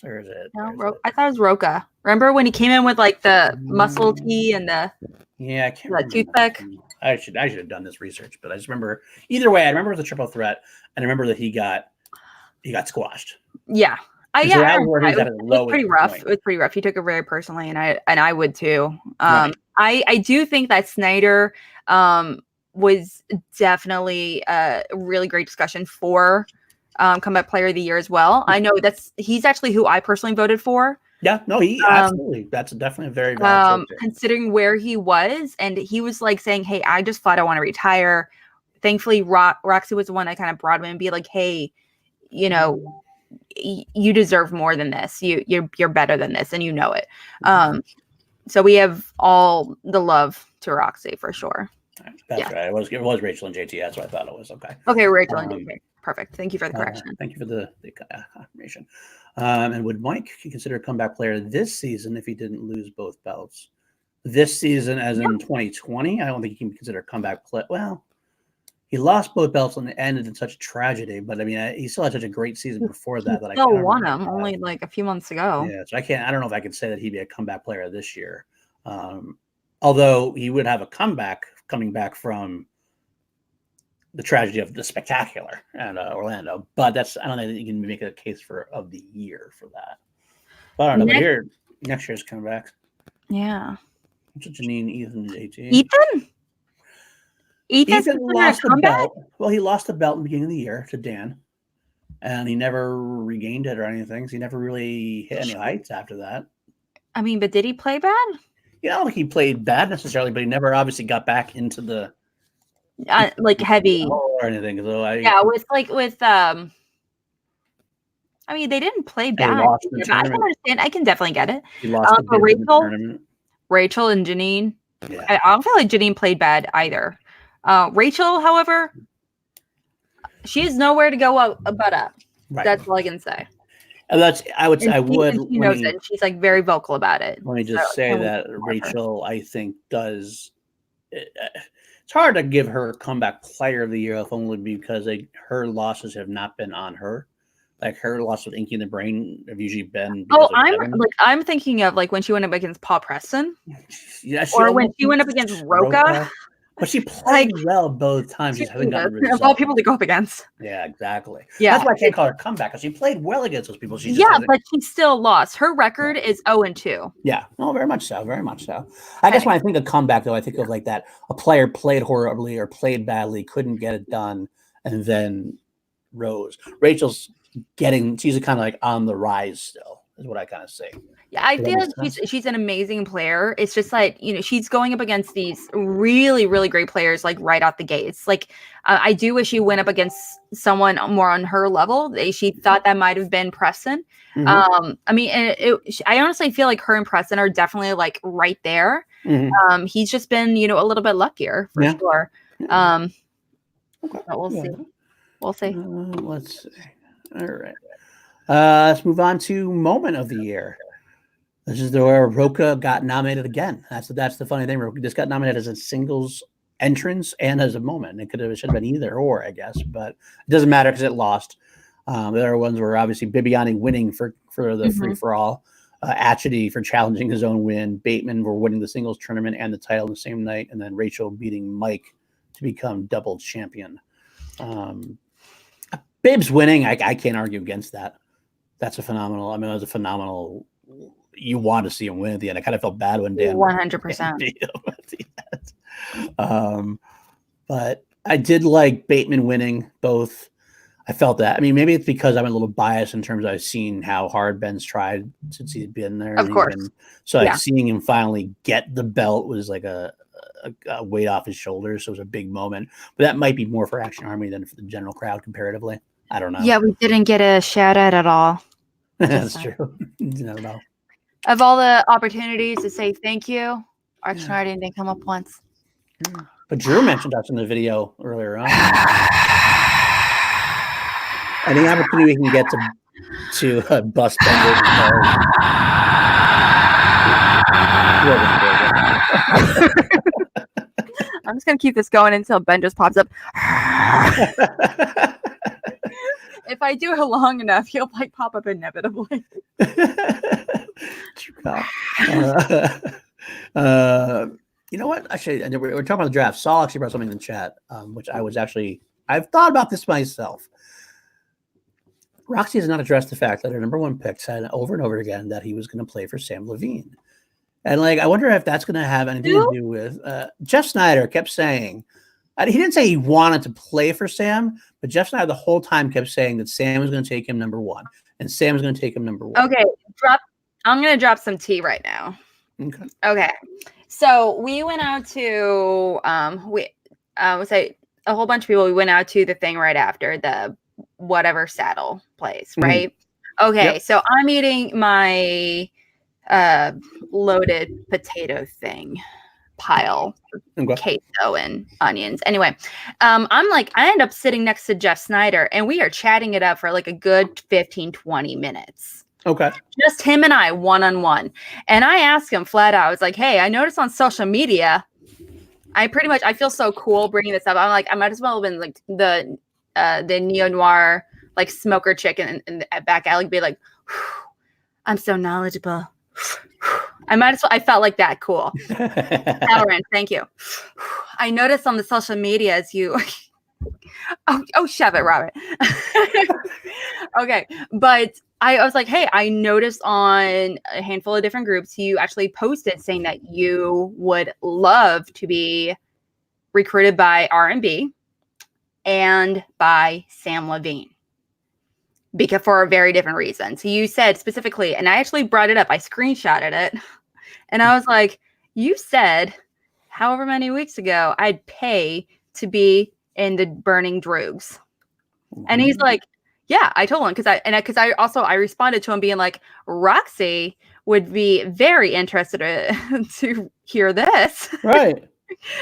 Or is it? No, I thought it was Roca. Remember when he came in with like the muscle tee and the I can't remember. toothpick? I should have done this research, but I just remember either way. I remember it was a triple threat, and I remember that he got squashed. Yeah. And so that was where he was at his It was lowest pretty rough. point. It was pretty rough. He took it very personally, and I would too. Right. I do think that Snyder was definitely a really great discussion for comeback player of the year as well. I know he's actually who I personally voted for. Yeah, no, he absolutely. That's definitely a very valid choice. Considering where he was, and he was like saying, "Hey, I just flat out want to retire." Thankfully, Roxy was the one that kind of brought him and be like, "Hey, you know, you deserve more than this. You're better than this, and you know it." So we have all the love to Roxy for sure. That's right. It was Rachel and JT. That's what I thought it was. Okay. Okay, Rachel and JT. Perfect. Thank you for the correction. Thank you for the confirmation. And would Mike consider a comeback player this season if he didn't lose both belts? This season, as in 2020, I don't think he can consider a comeback play. Well, he lost both belts and ended in such a tragedy, but I mean, he still had such a great season before that. He still won them only like a few months ago. Yeah, so I don't know if I could say that he'd be a comeback player this year. Although he would have a comeback coming back from the tragedy of the Spectacular and Orlando, but I don't think you can make a case of the year for that. But I don't know. But here, next year's coming back. Yeah. Janine, Ethan, JT. Ethan lost the belt. Well, he lost the belt in the beginning of the year to Dan, and he never regained it or anything. So he never really hit any heights after that. I mean, but did he play bad? I don't think he played bad necessarily, but he never obviously got back into the like heavy or anything. So I mean, they didn't play bad. I can understand. I can definitely get it. He lost Rachel and Janine. Yeah. I don't feel like Janine played bad either. Rachel, however, she has nowhere to go but up. Right. That's all I can say. And I would. She knows it. And she's like very vocal about it. Let me just say that Rachel, I think, does. It's hard to give her comeback player of the year, if only because her losses have not been on her. Like her loss with Inky in the Brain have usually been. I'm thinking of like when she went up against Paul Preston. Yeah, or when she went up against Roca. But she played well both times. She hasn't gotten results. Of all people to go up against. Yeah, exactly. Yeah, that's why I can't call her comeback because she played well against those people. But she still lost. Her record is 0-2. Yeah, no, very much so. Very much so. I guess when I think of comeback, though, I think of like that a player played horribly or played badly, couldn't get it done, and then rose. Rachel's she's kind of like on the rise still. Is what I kind of say. Yeah, I feel like she's an amazing player. It's just like, she's going up against these really, really great players like right out the gates. Like I do wish she went up against someone more on her level. She thought that might have been Preston. Mm-hmm. I mean, I honestly feel like her and Preston are definitely like right there. Mm-hmm. He's just been, a little bit luckier for sure. Okay. But we'll see. We'll see. Let's see. All right. Let's move on to moment of the year. This is where Roca got nominated again. That's the funny thing. Roca just got nominated as a singles entrance and as a moment. Should have been either or, I guess, but it doesn't matter because it lost. The other ones were obviously Bibiani winning for the free for all, Atchity for challenging his own win, Bateman for winning the singles tournament and the title the same night, and then Rachel beating Mike to become double champion. Bibbs winning, I can't argue against that. That's a phenomenal. I mean, it was a phenomenal. You want to see him win at the end. I kind of felt bad when Dan 100%. But I did like Bateman winning both. I felt that. I mean, maybe it's because I'm a little biased in terms of I've seen how hard Ben's tried since he's been there. Of course. Seeing him finally get the belt was like a weight off his shoulders. So it was a big moment. But that might be more for Action Army than for the general crowd comparatively. I don't know. Yeah, we didn't get a shout out at all. That's true. You never know. Of all the opportunities to say thank you, Action Army didn't come up once. But Drew mentioned us in the video earlier on. Any opportunity we can get to bust Bender. I'm just gonna keep this going until Ben just pops up. If I do it long enough, he'll like pop up inevitably. You know what? Actually, and we're talking about the draft. Saul actually brought something in the chat, which I've thought about this myself. Roxy has not addressed the fact that her number one pick said over and over again that he was going to play for Sam Levine. And like, I wonder if that's going to have anything to do with Jeff Snyder kept saying, he didn't say he wanted to play for Sam, but Jeff Snyder the whole time kept saying that Sam was going to take him number one and Sam was going to take him number one. Okay. I'm going to drop some tea right now. Okay. So we went out to, say a whole bunch of people. We went out to the thing right after the whatever saddle place, right? Mm-hmm. Okay. Yep. So I'm eating my loaded potato thing pile, queso and onions. Anyway, I'm like, I end up sitting next to Jeff Snyder and we are chatting it up for like a good 15-20 minutes. Okay. Just him and I one-on-one. And I asked him flat out, I was like, hey, I noticed on social media, I feel so cool bringing this up. I'm like, I might as well have been like the neo-noir, like smoker chick in back alley, be like, I'm so knowledgeable. I felt like that. Cool. Valorant, thank you. I noticed on the social media as you, oh, shove it, Robert. Okay. But I was like, hey, I noticed on a handful of different groups, you actually posted saying that you would love to be recruited by R&B and by Sam Levine. Because for a very different reason. So you said specifically, and I actually brought it up, I screenshotted it. And I was like, you said however many weeks ago, I'd pay to be in the Burning Droogs. And he's like, yeah, I told him because I responded to him being like, Roxy would be very interested to hear this. Right.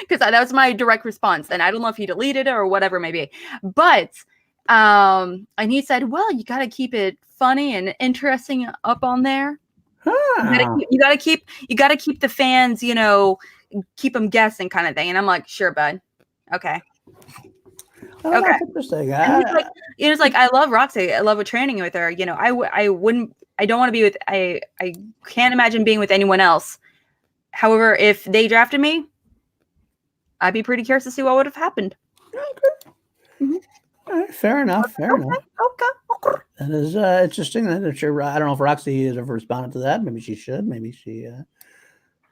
Because that was my direct response. And I don't know if he deleted it or whatever it may be. But and he said, well, you got to keep it funny and interesting up on there. Huh. You got to keep the fans, keep them guessing kind of thing. And I'm like, sure, bud. Okay. Oh, okay. That's interesting. It's like, I love Roxy. I love training with her. I don't want to be with, I can't imagine being with anyone else. However, if they drafted me, I'd be pretty curious to see what would have happened. Okay. Mm-hmm. All right, fair enough. Okay. That is interesting. I don't know if Roxy has ever responded to that. Maybe she should. Maybe she,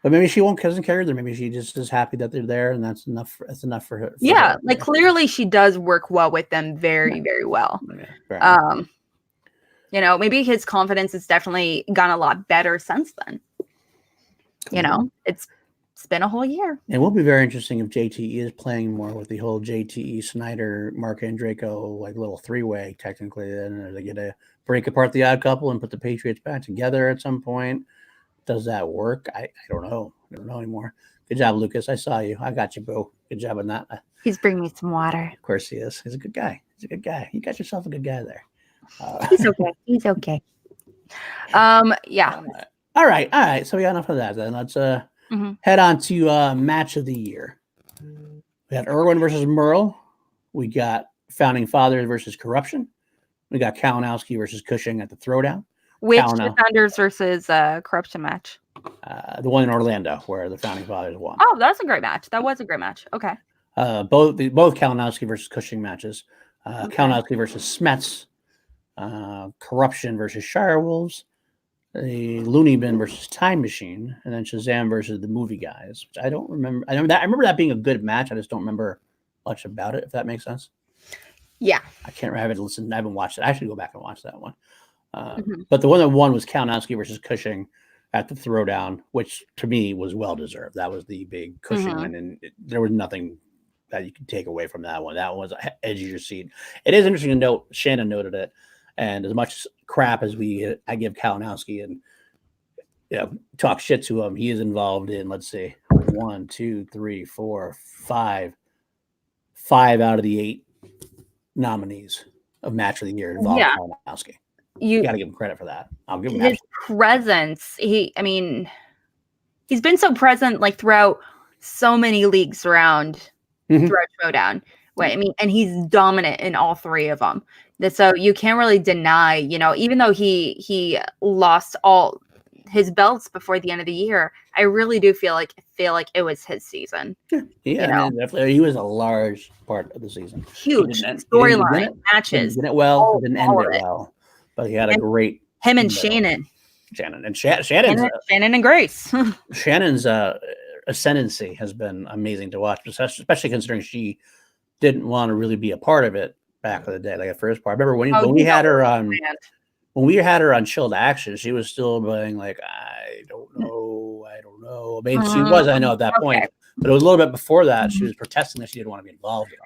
but maybe she doesn't care either. Maybe she just is happy that they're there, and that's enough. That's enough for her. Yeah, like clearly she does work well with them, very, very well. Yeah, maybe his confidence has definitely gone a lot better since then. It's been a whole year. It will be very interesting if JTE is playing more with the whole JTE Snyder, Mark Andreyko, like little three-way technically. Then they get to break apart the odd couple and put the Patriots back together at some point. Does that work? I don't know. I don't know anymore. Good job, Lucas. I saw you. I got you, boo. Good job on that. He's bringing me some water. Of course he is. He's a good guy. You got yourself a good guy there. He's okay. Yeah. All right. So we got enough of that then. Let's head on to match of the year. We got Irwin versus Merle. We got Founding Fathers versus Corruption. We got Kalinowski versus Cushing at the Throwdown. Which Defenders versus Corruption match? The one in Orlando where the Founding Fathers won. Oh, that's a great match. That was a great match. Okay. Both Kalinowski versus Cushing matches. Kalinowski versus Smets. Corruption versus Shirewolves. The Looney Bin versus Time Machine, and then Shazam versus the Movie Guys, which I don't remember. I remember that being a good match. I just don't remember much about it, if that makes sense. Yeah. I can't remember. I haven't watched it. I should go back and watch that one. But the one that won was Kalinowski versus Cushing at the Throwdown, which to me was well deserved. That was the big Cushing win, and there was nothing that you could take away from that one. That one was edge of your seat. It is interesting to note. Shannon noted it, and as much crap as I give Kalinowski and talk shit to him, he is involved in, let's see, 1, 2, 3, 4, 5 out of the 8 nominees of match of the year involved Kalinowski. You got to give him credit for that. I'll give him his presence. He's been so present like throughout so many leagues throughout Throwdown. And he's dominant in all 3 of them. So you can't really deny, even though he lost all his belts before the end of the year, I really do feel like it was his season. Yeah, I mean, definitely, he was a large part of the season. Huge He didn't begin storyline, it, matches, didn't well, all didn't end of it it. well, but he had a great Him and middle. Shannon and Grace. Shannon's ascendancy has been amazing to watch, especially considering she didn't want to really be a part of it back in the day, like the first part. I remember when we had her on Chilled Action, she was still being like, I don't know. I mean, she was, I know, at that point, but it was a little bit before that. She was protesting that she didn't want to be involved at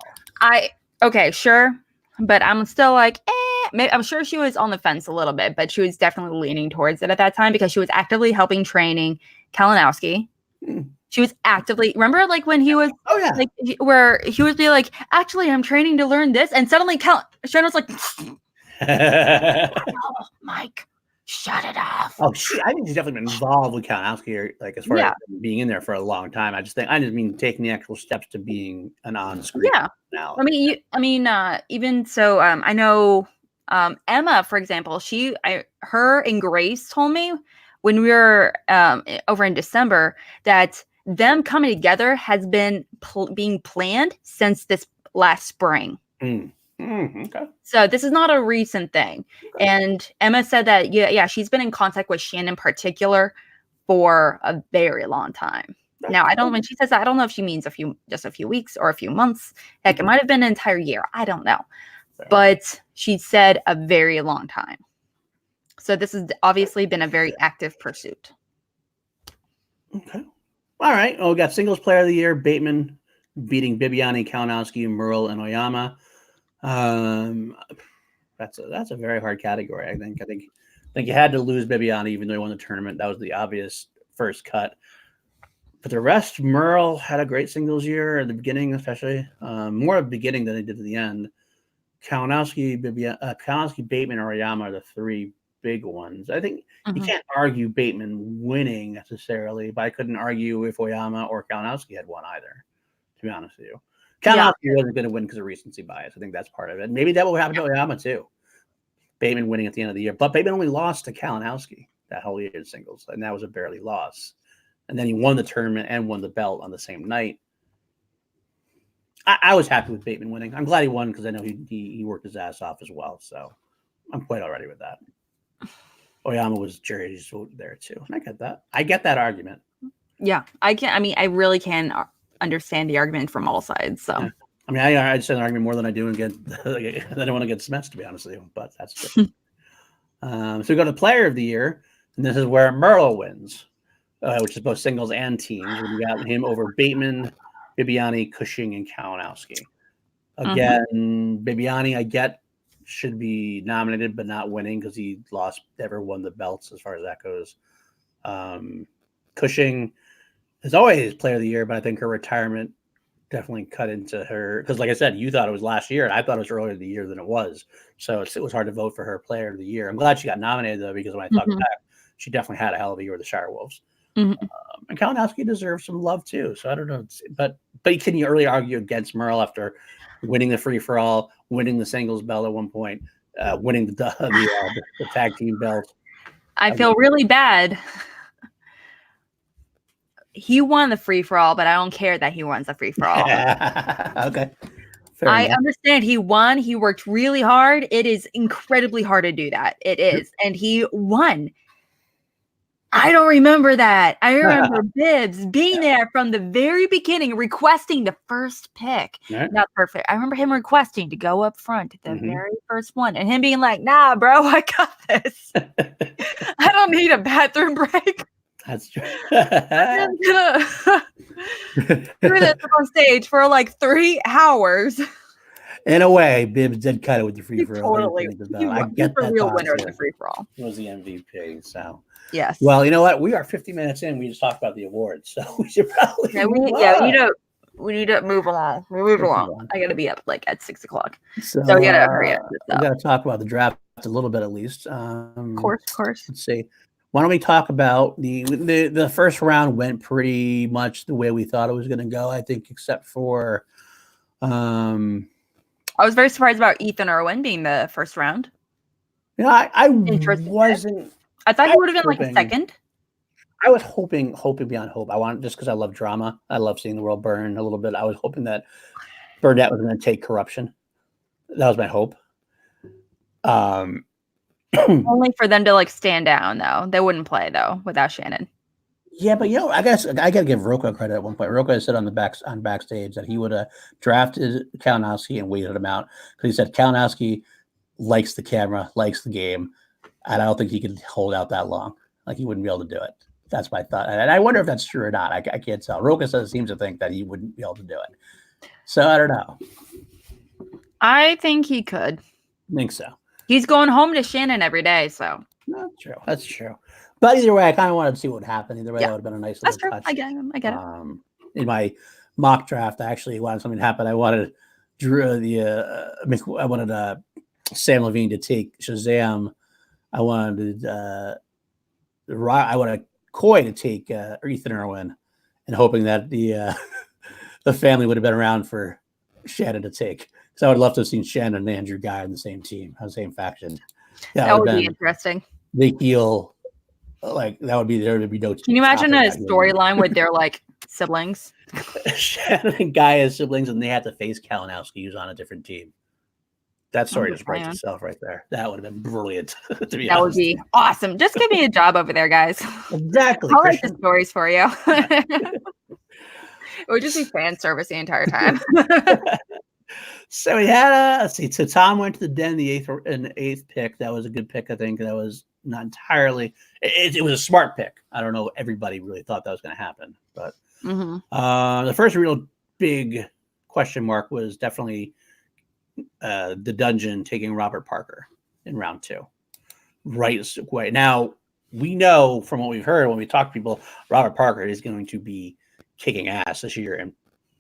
all. Okay, sure, but I'm still like, I'm sure she was on the fence a little bit, but she was definitely leaning towards it at that time because she was actively helping training Kalinowski. She was actively, remember, like when he was, like where he would be like, actually, I'm training to learn this, and suddenly Shannon was like, oh, Mike, shut it off. Oh, I think she's definitely been involved with Kalinowski, like as far as being in there for a long time. I just mean taking the actual steps to being an on-screen. Yeah, even so, I know Emma, for example, her and Grace told me when we were over in December that them coming together has been being planned since this last spring. Okay. So this is not a recent thing. Okay. And Emma said that, she's been in contact with Shannon in particular for a very long time. Now, when she says that, I don't know if she means just a few weeks or a few months. Heck, it might have been an entire year. I don't know. But she said a very long time. So this has obviously been a very active pursuit. Okay. All right. Well, we got Singles Player of the Year, Bateman beating Bibiani, Kalinowski, Merle, and Oyama. That's a very hard category. I think you had to lose Bibiani even though he won the tournament. That was the obvious first cut. But the rest, Merle had a great singles year at the beginning, especially more at the beginning than he did at the end. Kalinowski, Bateman, or Oyama are the three big ones. I think you can't argue Bateman winning necessarily, but I couldn't argue if Oyama or Kalinowski had won either, to be honest with you. Kalinowski wasn't going to win because of recency bias. I think that's part of it. Maybe that will happen to Oyama too. Bateman winning at the end of the year. But Bateman only lost to Kalinowski that whole year in singles, and that was a barely loss. And then he won the tournament and won the belt on the same night. I was happy with Bateman winning. I'm glad he won because I know he worked his ass off as well. So I'm quite all right with that. Oyama was Jerry's there too. And I get that. I get that argument. Yeah, I can. I mean, I really can understand the argument from all sides. So, I mean, I understand the argument more than I do and I don't want to get smashed, to be honest with you. But that's true. So we go to Player of the Year, and this is where Merle wins, which is both singles and teams. We got him over Bateman, Bibiani, Cushing, and Kalinowski. Again, Bibiani, I get, should be nominated but not winning because he never won the belts as far as that goes. Cushing is always Player of the Year, but I think her retirement definitely cut into her because, like I said, you thought it was last year, and I thought it was earlier in the year than it was. So it was hard to vote for her Player of the Year. I'm glad she got nominated though, because when I talked back, she definitely had a hell of a year with the Shire Wolves. And Kalinowski deserves some love too. So I don't know, but can you really argue against Merle after winning the free for all, winning the singles belt at one point, winning the tag team belt? I feel really bad. He won the free for all, but I don't care that he won the free for all. Okay. I understand he won. He worked really hard. It is incredibly hard to do that. It is. And he won. I don't remember that. I remember Bibbs being there from the very beginning, requesting the first pick. Not perfect. I remember him requesting to go up front at the very first one, and him being like, "Nah, bro, I got this. I don't need a bathroom break." That's true. I'm gonna do this on stage for like 3 hours. In a way, Bibbs did cut it with the free for all. Totally. I get that. Real winner of the free for all. He was the MVP. So yes. Well, you know what? We are 50 minutes in. We just talked about the awards, so we should probably. We need to move along. Move along. I got to be up like at 6 o'clock. So we got to hurry up. We got to talk about the draft a little bit at least. Of course. Let's see. Why don't we talk about the first round went pretty much the way we thought it was going to go, I think, except for I was very surprised about Ethan Irwin being the first round. I wasn't. I thought he would have been like a second. I was hoping beyond hope. I want just because I love drama. I love seeing the world burn a little bit. I was hoping that Burnett was going to take corruption. That was my hope. Only for them to like stand down though. They wouldn't play though without Shannon. Yeah, but I guess I got to give Roca credit at one point. Roca said on backstage that he would have drafted Kalinowski and waited him out because he said Kalinowski likes the camera, likes the game, and I don't think he could hold out that long. Like he wouldn't be able to do it. That's my thought, and I wonder if that's true or not. I can't tell. Roca seems to think that he wouldn't be able to do it. So I don't know. I think he could. I think so. He's going home to Shannon every day, so that's true. That's true. But either way, I kind of wanted to see what would happen. Either way, that would have been a nice little touch. I get it. In my mock draft, I actually wanted something to happen. I wanted Sam Levine to take Shazam. I wanted Coy to take Ethan Irwin, and hoping that the family would have been around for Shannon to take. So I would love to have seen Shannon and Andrew Guy on the same team, on the same faction. That would be interesting. They heal. Like that would be there to be no. Can you imagine a storyline where they're like siblings? Shannon and Guy as siblings, and they have to face Kalinowski, who's on a different team. That story just writes itself right there. That would have been brilliant. To be honest, would be awesome. Just give me a job over there, guys. Exactly. I'll write the stories for you. It would just be fan service the entire time. So we had let's see. So Tom went to the Den in the eighth pick. That was a good pick. I think that was not entirely. It was a smart pick. I don't know. Everybody really thought that was going to happen, but the first real big question mark was definitely the Dungeon taking Robert Parker in round 2. Right away. Now we know from what we've heard when we talk to people, Robert Parker is going to be kicking ass this year and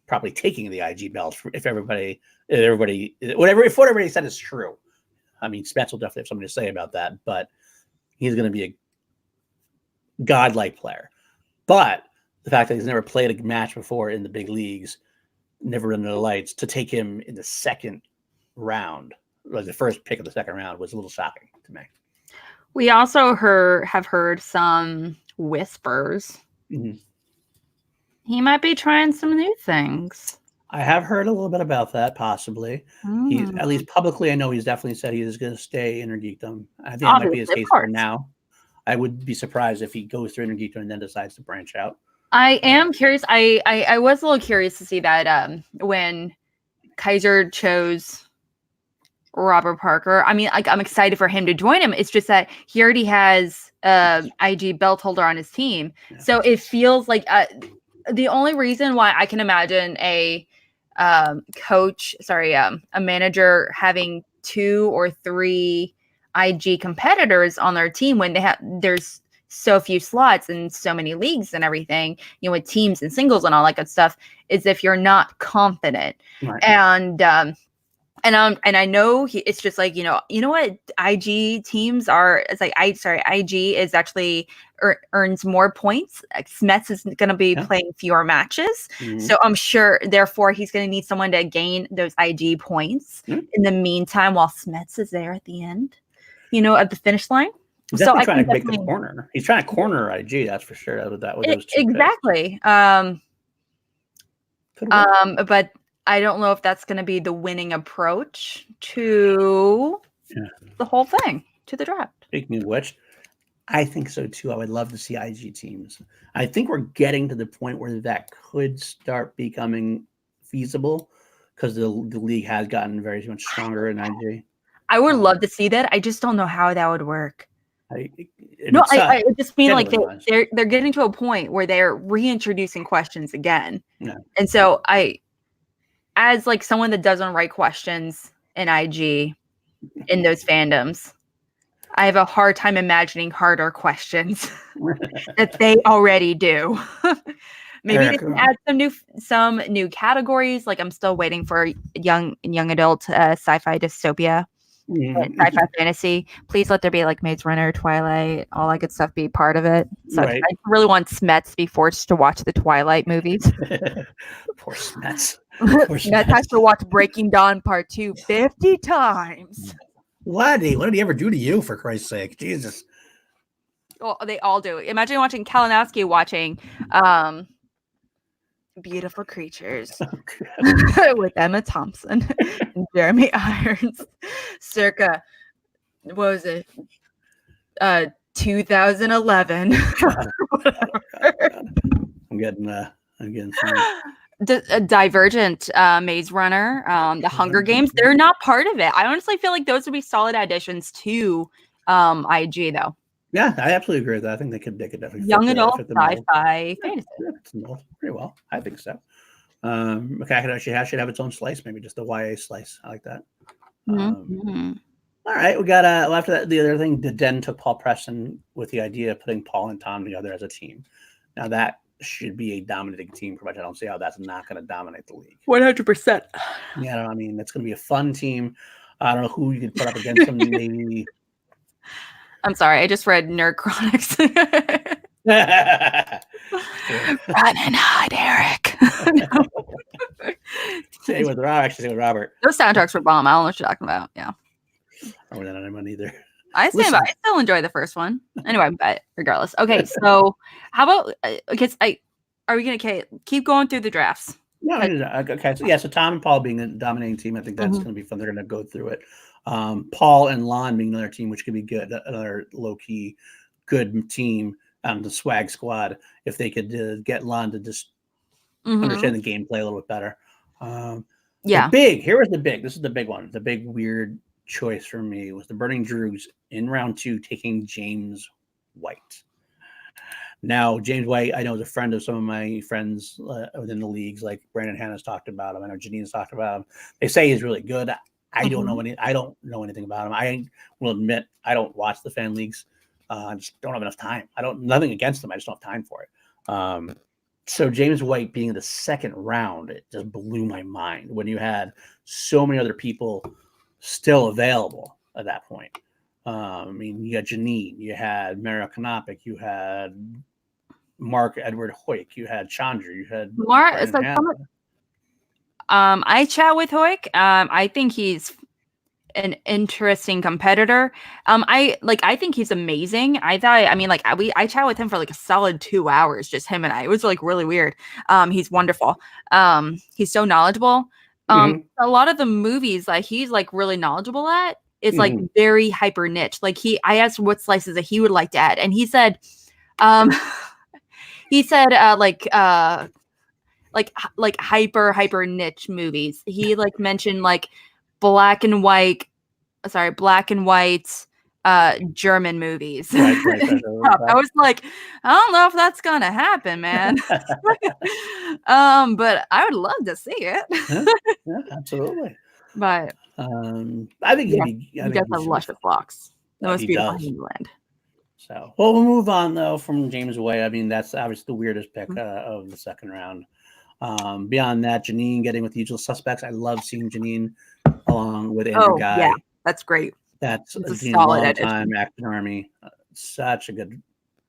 probably taking the IG belt if what everybody said is true. I mean, Spence will definitely have something to say about that, but he's going to be a godlike player. But the fact that he's never played a match before in the big leagues, never run the lights, to take him in the second round, like the first pick of the second round, was a little shocking to me. We also have heard some whispers. Mm-hmm. He might be trying some new things. I have heard a little bit about that, possibly. He's, at least publicly, I know he's definitely said he is going to stay in Innergeekdom. I think that might be his case for now. I would be surprised if he goes through Innergeekdom and then decides to branch out. I am curious. I was a little curious to see that when Kaiser chose Robert Parker. I mean, I'm excited for him to join him. It's just that he already has IG belt holder on his team. Yeah. So it feels like the only reason why I can imagine a manager having 2 or 3 IG competitors on their team when there's so few slots and so many leagues and everything, with teams and singles and all that good stuff, is if you're not confident. Right. And I know it's just like, you know what IG teams are. It's like, IG is actually earns more points. Like Smets is going to be playing fewer matches. Mm-hmm. So I'm sure, therefore, he's going to need someone to gain those IG points in the meantime, while Smets is there at the end, at the finish line. He's definitely trying to make the corner. He's trying to corner IG, that's for sure. That was exactly. But I don't know if that's going to be the winning approach to the whole thing, to the draft. Speaking of which, I think so too. I would love to see IG teams. I think we're getting to the point where that could start becoming feasible because the league has gotten very much stronger in IG. I would love to see that. I just don't know how that would work. I just mean like they're getting to a point where they're reintroducing questions again. Yeah. And so as like someone that doesn't write questions in IG in those fandoms, I have a hard time imagining harder questions that they already do. Maybe they can add some new categories. Like I'm still waiting for young adult sci-fi dystopia, sci-fi fantasy. Please let there be like Maze Runner, Twilight, all that good stuff be part of it. So I really want Smets to be forced to watch the Twilight movies. Poor Smets. Smets has to watch Breaking Dawn Part 2 50 times. What did he ever do to you, for Christ's sake? Jesus. Well, they all do. Imagine watching Kalinowski watching Beautiful Creatures with Emma Thompson and Jeremy Irons circa, what was it? 2011. I'm getting some. Divergent, Maze Runner, The Hunger Games. They're not part of it. I honestly feel like those would be solid additions to IG though. Yeah, I absolutely agree with that. I think they could definitely Young adult fit the mold. sci-fi fantasy. It's pretty well. I think so. Mack should have its own slice, maybe just a YA slice. I like that. All right, we got after that. The other thing, Den took Paul Preston with the idea of putting Paul and Tom together as a team. Now that should be a dominating team. Pretty much, I don't see how that's not going to dominate the league. 100%. Yeah, I mean, it's going to be a fun team. I don't know who you could put up against them. Maybe. I'm sorry, I just read Nerd Chronics. Run and hide, Eric. Say with Robert. Those soundtracks were bomb. I don't know what you're talking about. Yeah. I don't know that anyone either. I still enjoy the first one. Anyway, but regardless. Okay, so how about are we gonna keep going through the drafts? No, okay. So Tom and Paul being a dominating team, I think that's gonna be fun. They're gonna go through it. Paul and Lon being another team, which could be good, another low-key good team on the swag squad if they could get Lon to just understand the gameplay a little bit better. Here was the big. This is the big one. The big weird choice for me was the Burning Druids in round 2 taking James White. Now, James White, I know, is a friend of some of my friends within the leagues, like Brandon Hanna's talked about him. I know Janine's talked about him. They say he's really good. I don't know anything about him. I will admit I don't watch the fan leagues. I just don't have enough time. Nothing against them. I just don't have time for it. So James White being in the second round, it just blew my mind when you had so many other people still available at that point. I mean, you got Janine, you had Mario Kanopik, you had Mark Edward Hoyk, you had Chandra, you had Mark. It's like I chat with Hoyk. I think he's an interesting competitor. I think he's amazing. I chat with him for like a solid 2 hours, just him and I. It was like really weird. He's wonderful. He's so knowledgeable. A lot of the movies that he's like really knowledgeable at, it's like very hyper niche. Like I asked what slices that he would like to add, and he said, like hyper niche movies. He like mentioned like black and white German movies. Right. I was like, I don't know if that's gonna happen, man. But I would love to see it. Yeah, absolutely. But I think he does have luscious locks. The most beautiful in England. So, well, we'll move on though from James White. I mean, that's obviously the weirdest pick of the second round. Beyond that, Janine getting with the usual suspects. I love seeing Janine along with Andrew Guy. Yeah, that's great. That's a solid time Action Army. Such a good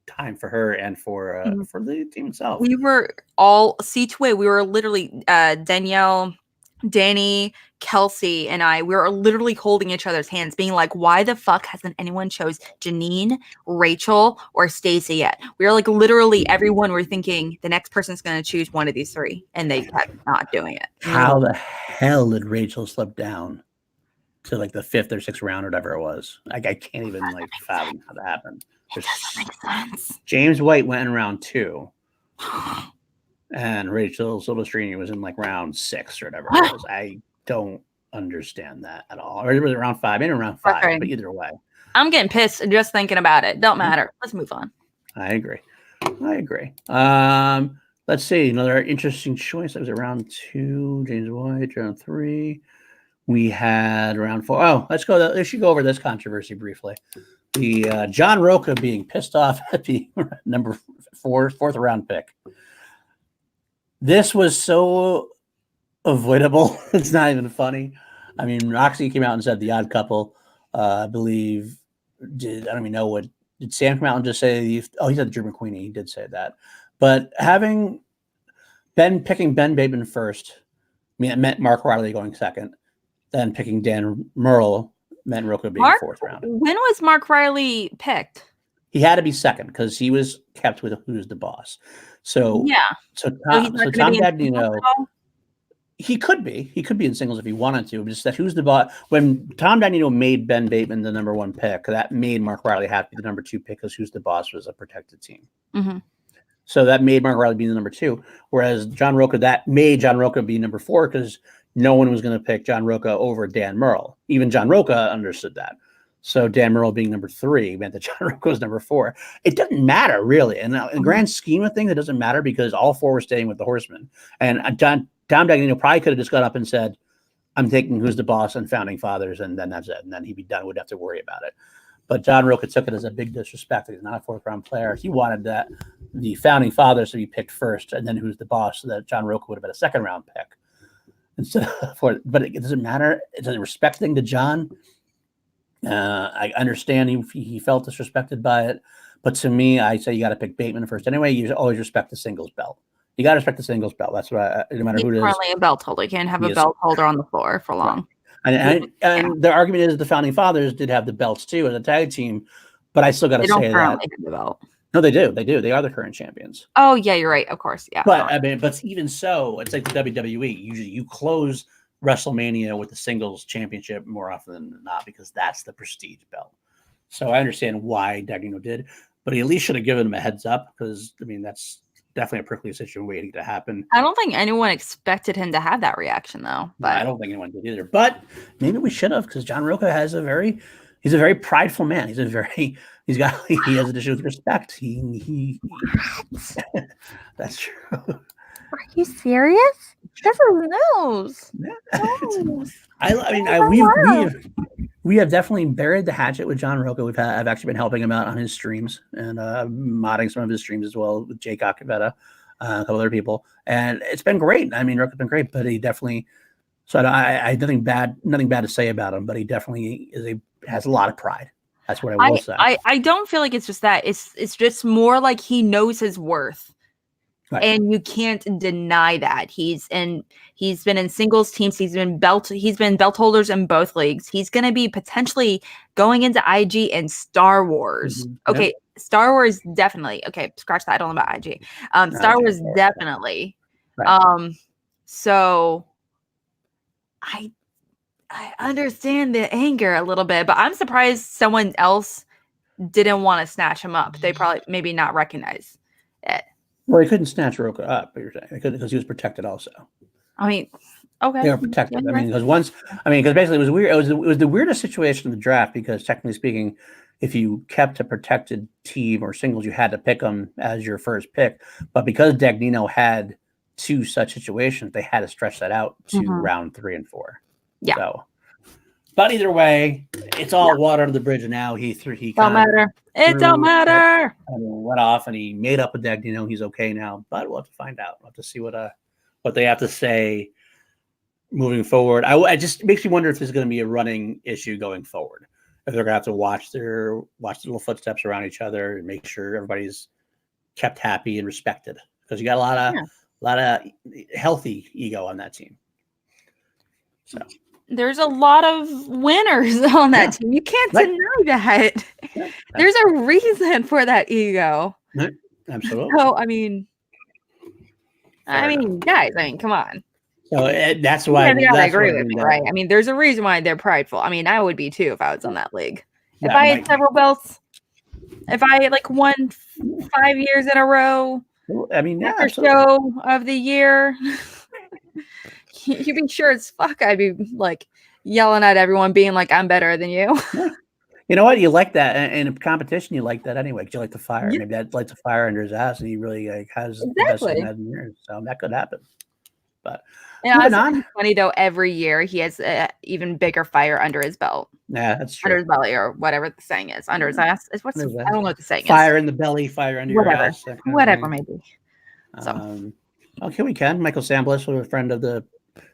time for her and for the team itself. We were all C2A. We were literally Danielle, Danny, Kelsey, and we were literally holding each other's hands, being like, "Why the fuck hasn't anyone chose Janine, Rachel, or Stacy yet?" We were like, literally, everyone were thinking the next person's going to choose one of these three, and they kept not doing it. How the hell did Rachel slip down to like the 5th or 6th round, or whatever it was? Like, I can't even like fathom how that happened. It doesn't make sense. James White went in round 2. And Rachel Silvestrini was in like round 6 or whatever it was. I don't understand that at all. Or was it round 5? Maybe round 5, but either way. I'm getting pissed just thinking about it. Don't matter. Let's move on. I agree. Let's see. Another interesting choice. That was round 2, James White. Round 3. We had round 4. Oh, let's should go over this controversy briefly. The John Roca being pissed off at the number 4th round pick. This was so avoidable. It's not even funny. I mean, Roxy came out and said The Odd Couple. I believe. I don't even know what did Sam come out and just say. He said the German Queenie. He did say that. But having picking Ben Bateman first, I mean, it meant Mark Riley going second. Then picking Dan Merle meant Roca being 4th round. When was Mark Riley picked? He had to be second because he was kept with Who's the Boss. So Yeah. so So he's Tom, not so going to Tom be in singles Dagnino, at all? he could be in singles if he wanted to. Just that Who's the Boss, when Tom Dagnino made Ben Bateman the number 1 pick, that made Mark Riley have to be the number 2 pick because Who's the Boss was a protected team. Mm-hmm. So that made Mark Riley be the number 2. Whereas John Roca, that made John Roca be number 4 because no one was going to pick John Roca over Dan Murrell. Even John Roca understood that. So Dan Murrell being number 3 meant that John Roca was number 4. It doesn't matter really. And in the grand scheme of things, it doesn't matter because all 4 were staying with the Horsemen. And Tom Dagnino probably could have just got up and said, I'm taking Who's the Boss and Founding Fathers, and then that's it. And then he'd be done. Wouldn't have to worry about it. But John Roca took it as a big disrespect. He's not a 4th-round player. He wanted the Founding Fathers to be picked first, and then Who's the Boss, so that John Roca would have been a 2nd-round pick. Instead of but it doesn't matter. It's a respect thing to John. I understand he felt disrespected by it, but to me, I say you got to pick Bateman first. Anyway, you always respect the singles belt. You got to respect the singles belt. That's what no matter who it is. Currently a belt holder. You can't have a belt holder on the floor for long. Right. And the argument is the Founding Fathers did have the belts too as a tag team, but I still got to say that have the belt. No, they do. They do. They are the current champions. Oh yeah, you're right. Of course, yeah. But I mean, but even so, it's like the WWE. Usually, you close WrestleMania with the singles championship more often than not because that's the prestige belt. So I understand why Dagnino did, but he at least should have given him a heads up because I mean that's definitely a prickly situation waiting to happen. I don't think anyone expected him to have that reaction though. But I don't think anyone did either. But maybe we should have because John Roca he's a very prideful man. He has an issue with respect. He that's true. Are you serious? That's a nose. We have definitely buried the hatchet with John Roca. I've actually been helping him out on his streams and modding some of his streams as well with Jake Acavetta, a couple other people, and it's been great. I mean, Roca's been great, but he definitely. So I nothing bad to say about him, but he definitely has a lot of pride. That's what I will say. I don't feel like it's just that. It's just more like he knows his worth. Right. And you can't deny that. He's been in singles teams. He's been belt holders in both leagues. He's going to be potentially going into IG and Star Wars. Mm-hmm. Okay, yep. Star Wars definitely. Okay, scratch that. I don't know about IG. Star Wars definitely. Right. So I understand the anger a little bit, but I'm surprised someone else didn't want to snatch him up. They probably maybe not recognize it. Well, he couldn't snatch Roca up, but you're saying he couldn't because he was protected also. I mean, okay. They were protected. I mean, because basically it was weird. It was the weirdest situation in the draft because technically speaking, if you kept a protected team or singles, you had to pick them as your first pick. But because Dagnino had 2 such situations, they had to stretch that out to round 3 and 4. Yeah. So, but either way, it's all water under the bridge, and now he don't matter. It don't matter. Went off, and he made up with Dagnino. He's okay now, but we'll have to find out. We'll have to see what they have to say moving forward. It just makes me wonder if there's going to be a running issue going forward. If they're going to have to watch the little footsteps around each other and make sure everybody's kept happy and respected, because you got a lot of healthy ego on that team. So. There's a lot of winners on that team. You can't deny that. Yeah. There's a reason for that ego. Absolutely. So, I mean, guys, come on. So that's why. I agree with me, right? I mean, there's a reason why they're prideful. I mean, I would be too if I was on that league. If I had several belts, if I had won 5 years in a row, after show of the year. You'd be sure as fuck I'd be yelling at everyone, being like, I'm better than you. You know what? You like that. In a competition, you like that anyway, because you like the fire. Yeah. Maybe that lights a fire under his ass, and he really has the best thing in years. So that could happen. But it's funny, though, every year he has an even bigger fire under his belt. Yeah, that's true. Under his belly, or whatever the saying is. Under his ass. I don't know what the saying is. Fire in the belly, fire under your ass. Whatever, maybe. So. Okay, we can. Michael Samblis, a friend of the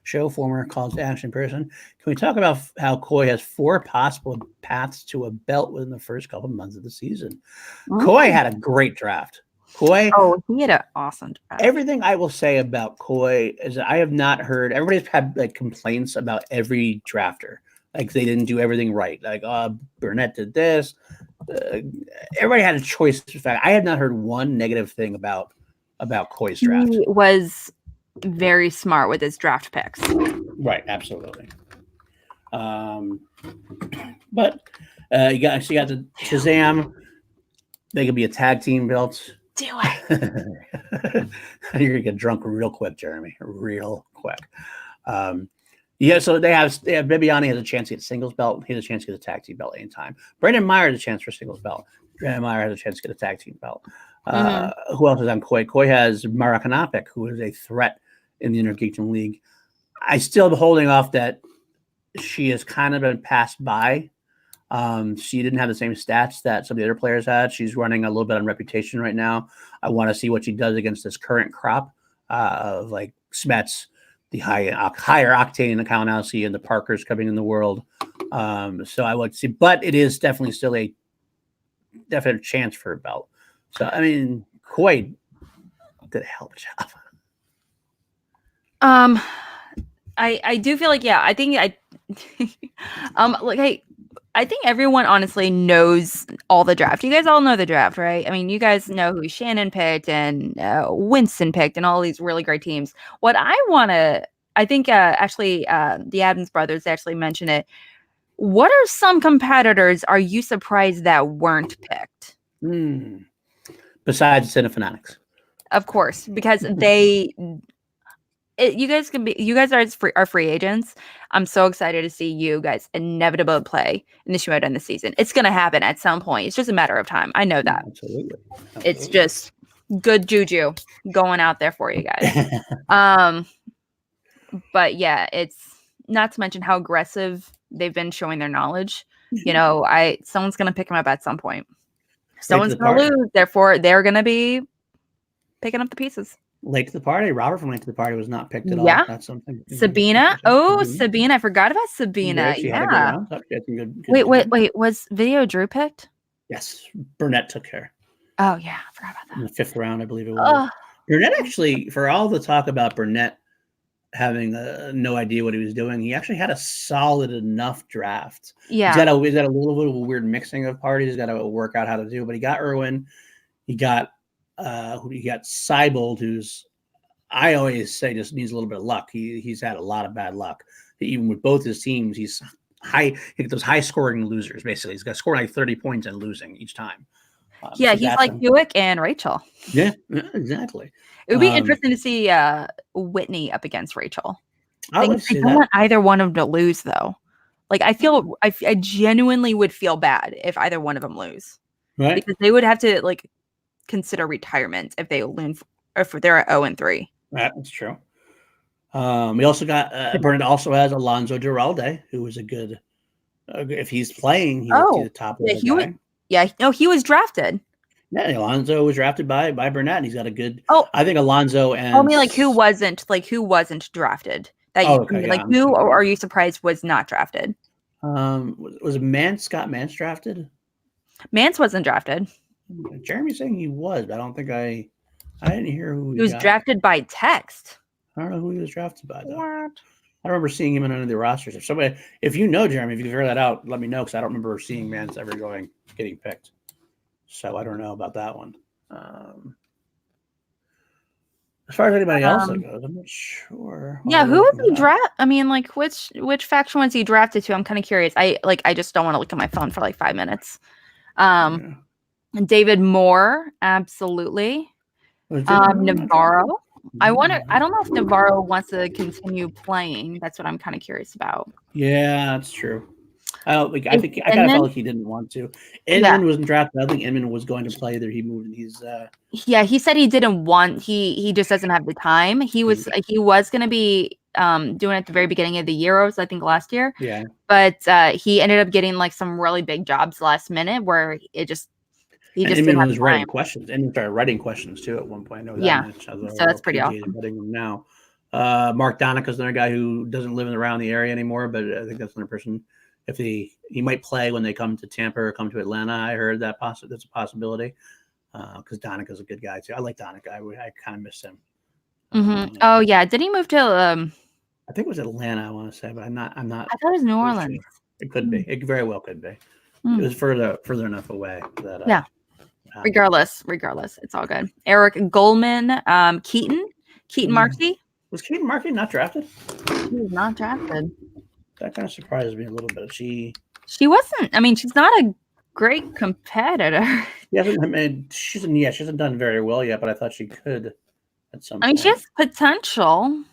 show, former Calls to Action person. Can we talk about how Coy has 4 possible paths to a belt within the first couple of months of the season? Coy had a great draft. Coy. Oh, he had an awesome draft. Everything I will say about Coy is that I have not heard. Everybody's had complaints about every drafter. They didn't do everything right. Burnett did this. everybody had a choice. In fact, I had not heard one negative thing about Koi's draft. He was very smart with his draft picks. Right, absolutely. But you got the Shazam. They could be a tag team belt. Do it. You're gonna get drunk real quick, Jeremy. Real quick. Yeah, so they have Bibiani has a chance to get a singles belt. He has a chance to get a tag team belt anytime. Brandon Meyer has a chance for a singles belt. Brandon Meyer has a chance to get a tag team belt. Who else is on Koi? Koi has Mara Kanapik, who is a threat in the Intergeekdom League. I still am holding off that she has kind of been passed by. She didn't have the same stats that some of the other players had. She's running a little bit on reputation right now. I want to see what she does against this current crop of like Smets, the higher octane Kyle Nowski and the Parkers coming in the world. So I would see, but it is definitely still a definite chance for a belt. So I mean, Koi did a hell of a job. I do feel like, yeah, I think I think everyone honestly knows all the draft. You guys all know the draft, right? I mean, you guys know who Shannon picked and Winston picked and all these really great teams. What I think actually the Adams brothers actually mentioned it. What are some competitors are you surprised that weren't picked? Besides Cinefanatics. Of course, because you guys are free agents. I'm so excited to see you guys inevitably play in the Shimoda in the season. It's going to happen at some point. It's just a matter of time. I know that. Absolutely. It's just good juju going out there for you guys. But yeah, it's not to mention how aggressive they've been showing their knowledge. You know, someone's going to pick them up at some point. Someone's going to lose. Therefore, they're going to be picking up the pieces. Late to the party. Robert from Late to the Party was not picked at all. Yeah. That's something. Sabina. Oh, Sabina. I forgot about Sabina. Yeah. Wait. Was Video Drew picked? Yes. Burnett took her. Oh, yeah. I forgot about that. In the 5th round, I believe it was. Burnett actually, for all the talk about Burnett having no idea what he was doing, he actually had a solid enough draft. Yeah. He's got a little bit of a weird mixing of parties. He's got to work out how to do, but he got Irwin. He got Seibold, who's I always say just needs a little bit of luck. He's had a lot of bad luck. Even with both his teams, he's those high scoring losers. Basically, he's got scoring like 30 points and losing each time. Yeah, so he's like Hewitt and Rachel. Yeah, exactly. It would be interesting to see Whitney up against Rachel. I don't want either one of them to lose, though. Like, I genuinely would feel bad if either one of them lose, right? Because they would have to like consider retirement if they lose, or if they're at 0-3. That's true. We also got Burnett also has Alonzo Giralde, who was a good. If he's playing, he would be the top of the guy. He was drafted. Yeah, Alonzo was drafted by Burnett. And he's got a good. I think Alonzo and. I mean, who wasn't drafted? Who are you surprised was not drafted? Was Scott Mance drafted? Mance wasn't drafted. Jeremy's saying he was, but I don't think I didn't hear who he was drafted by text. I don't know who he was drafted by, though. What? I don't remember seeing him in any of the rosters. If you know, Jeremy, if you can figure that out, let me know, because I don't remember seeing Mance ever getting picked. So I don't know about that one. As far as anybody else goes, I'm not sure. Yeah, who was he drafted? I mean, which faction was he drafted to? I'm kind of curious. I just don't want to look at my phone for 5 minutes. David Moore, absolutely. Navarro. I don't know if Navarro wants to continue playing. That's what I'm kind of curious about. Yeah, that's true. I kind of felt like he didn't want to. Inman wasn't drafted. I think Inman was going to play there. He moved. He said he didn't want. He just doesn't have the time. He was going to be doing it at the very beginning of the Euros, I think last year. Yeah. But he ended up getting some really big jobs last minute where it just. Inman was writing questions, and he started writing questions too at one point. I know that much. So that's pretty awesome. Now, Mark Donica's another guy who doesn't live around the area anymore, but I think that's another person. If he might play when they come to Tampa or come to Atlanta, I heard that's a possibility. Because Donica's a good guy too. I like Donica. I kind of miss him. Oh yeah, did he move to? I think it was Atlanta. I want to say, but I'm not. I thought it was New Orleans. Sure. It could be. It very well could be. It was further enough away that Yeah. Regardless, it's all good. Eric Goldman, Keaton Marcy. Was Keaton Marcy not drafted? She was not drafted. That kind of surprises me a little bit. She wasn't. I mean, she's not a great competitor. She hasn't done very well yet, but I thought she could at some point. I mean, she has potential.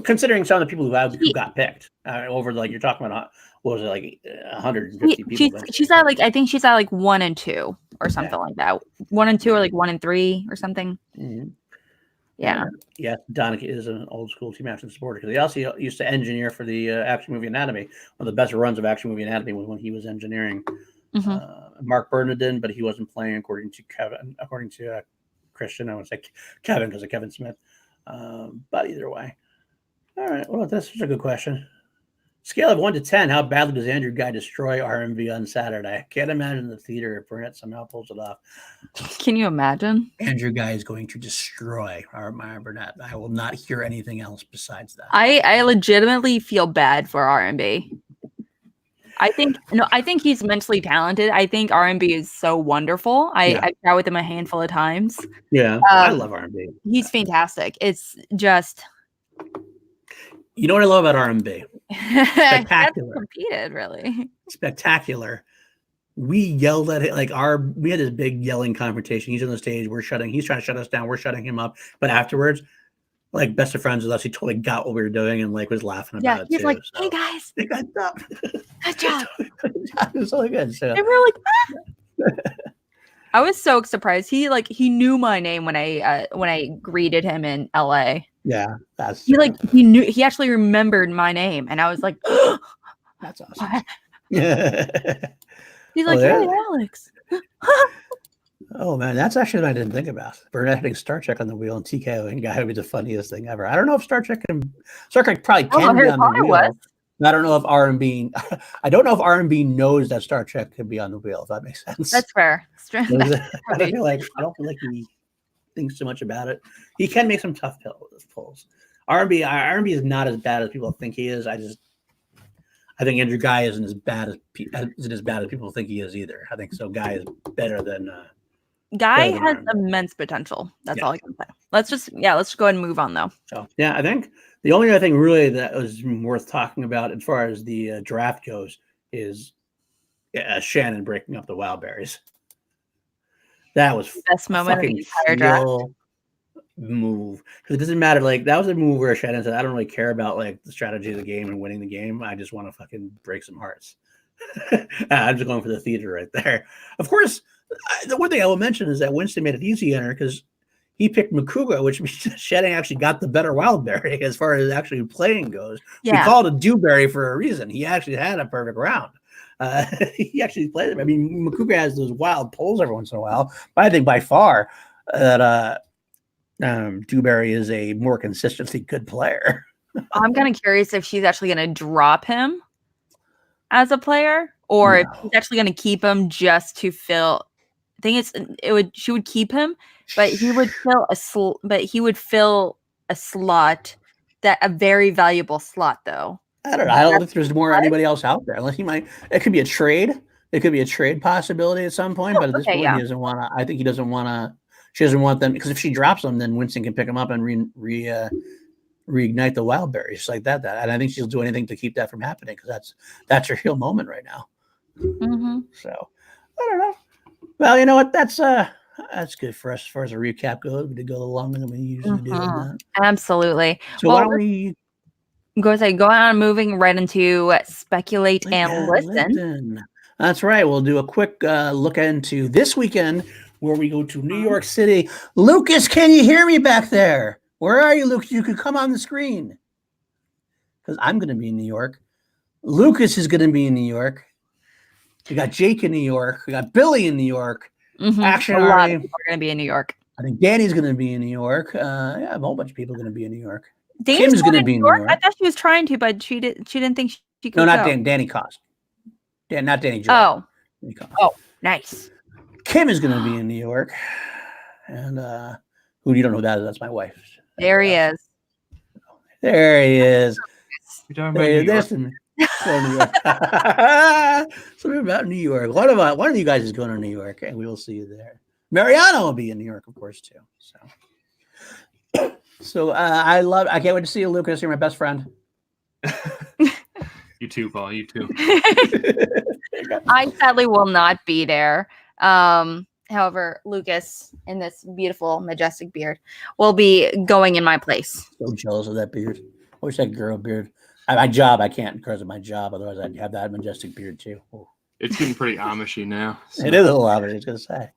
Considering some of the people who got picked over, like you're talking about, what was it, like 150 people? She's at like, I think she's at like 1 and 2 or something like that. 1 and 2 or like 1 and 3 or something. Mm-hmm. Yeah. Yeah, Donick is an old school team action supporter because he also used to engineer for the Action Movie Anatomy. One of the best runs of Action Movie Anatomy was when he was engineering. Mark Bernardin, but he wasn't playing according to Christian. I would say Kevin because of Kevin Smith. But either way. All right. Well, that's such a good question. Scale of 1 to 10, how badly does Andrew Guy destroy RMV on Saturday? Can't imagine the theater if Burnett somehow pulls it off. Can you imagine? Andrew Guy is going to destroy Maya Burnett. I will not hear anything else besides that. I legitimately feel bad for RMB. I think he's immensely talented. I think RMB is so wonderful. I've chatted with him a handful of times. Yeah, I love RMB. He's fantastic. It's just... You know what I love about RMB? Spectacular. Competed, really. Spectacular. We yelled at it we had this big yelling confrontation. He's on the stage, he's trying to shut us down, we're shutting him up. But afterwards, like best of friends with us, he totally got what we were doing and like was laughing about it. He's too, like, hey guys, they got up. Good job. It was so good. So. They were like, I was so surprised. He knew my name when I greeted him in LA. Yeah, that's he actually remembered my name, and I was like, that's awesome. He's like, hey, Alex. Oh man, that's actually what I didn't think about. Burnett hitting Star Trek on the wheel and TKO and Guy would be the funniest thing ever. I don't know if Star Trek probably can be on the wheel. I don't know if R&B. I don't know if R&B knows that Star Trek could be on the wheel. If that makes sense. That's fair. I don't feel like he thinks so much about it. He can make some tough pulls. R&B is not as bad as people think he is. I think Andrew Guy isn't as bad as people think he is either. I think so. Guy is better than. Guy has immense potential. That's all I can say. Let's just go ahead and move on though. So I think the only other thing really that was worth talking about as far as the draft goes is Shannon breaking up the Wildberries. That was the best moment of the entire draft. Move because it doesn't matter. Like that was a move where Shannon said, "I don't really care about like the strategy of the game and winning the game. I just want to fucking break some hearts." I'm just going for the theater right there. Of course, the one thing I will mention is that Winston made it easy on her because he picked Makuga, which means Shannon actually got the better Wildberry as far as actually playing goes. Yeah. We called it Dewberry for a reason. He actually had a perfect round. He actually played it. I mean, Makuga has those wild pulls every once in a while, but I think by far that Dewberry is a more consistently good player. I'm kind of curious if she's actually going to drop him as a player, or if she's actually going to keep him just to fill. I think she would keep him, but he would fill a slot, a very valuable slot though. I don't know. I don't think there's more anybody else out there unless he might. It could be a trade. It could be a trade possibility at some point, but at this point, he doesn't want to. I think he doesn't want to. She doesn't want them because if she drops them, then Winston can pick them up and reignite the Wildberries like that. And I think she'll do anything to keep that from happening because that's her heel moment right now. Mm-hmm. So I don't know. Well, you know what? That's good for us as far as a recap goes. We did go a little longer than we usually do. On that. Absolutely. So why don't we go on moving right into speculate and listen. That's right. We'll do a quick look into this weekend where we go to New York City. Lucas, can you hear me back there? Where are you, Lucas? You could come on the screen. Because I'm going to be in New York. Lucas is going to be in New York. We got Jake in New York. We got Billy in New York. Mm-hmm. Actually, a lot of people are going to be in New York. I think Danny's going to be in New York. A whole bunch of people are going to be in New York. Kim's going to be in New York. I thought she was trying to, but she didn't think she could. No, not Dan. Danny Cost. Not Danny Joy. Oh, nice. Kim is going to be in New York, and who you don't know who that is? That's my wife. There he is. There he is. You're talking about Going to New York. Something about New York. One of you guys is going to New York, and we will see you there. Mariano will be in New York, of course, too. So I can't wait to see you, Lucas. You're my best friend. You too, Paul. You too. I sadly will not be there. However, Lucas, in this beautiful, majestic beard, will be going in my place. So jealous of that beard. I wish I had girl beard. My job, I can't because of my job. Otherwise, I'd have that majestic beard too. Oh. It's getting pretty Amishy now. So. It is a little Amish, I was gonna say.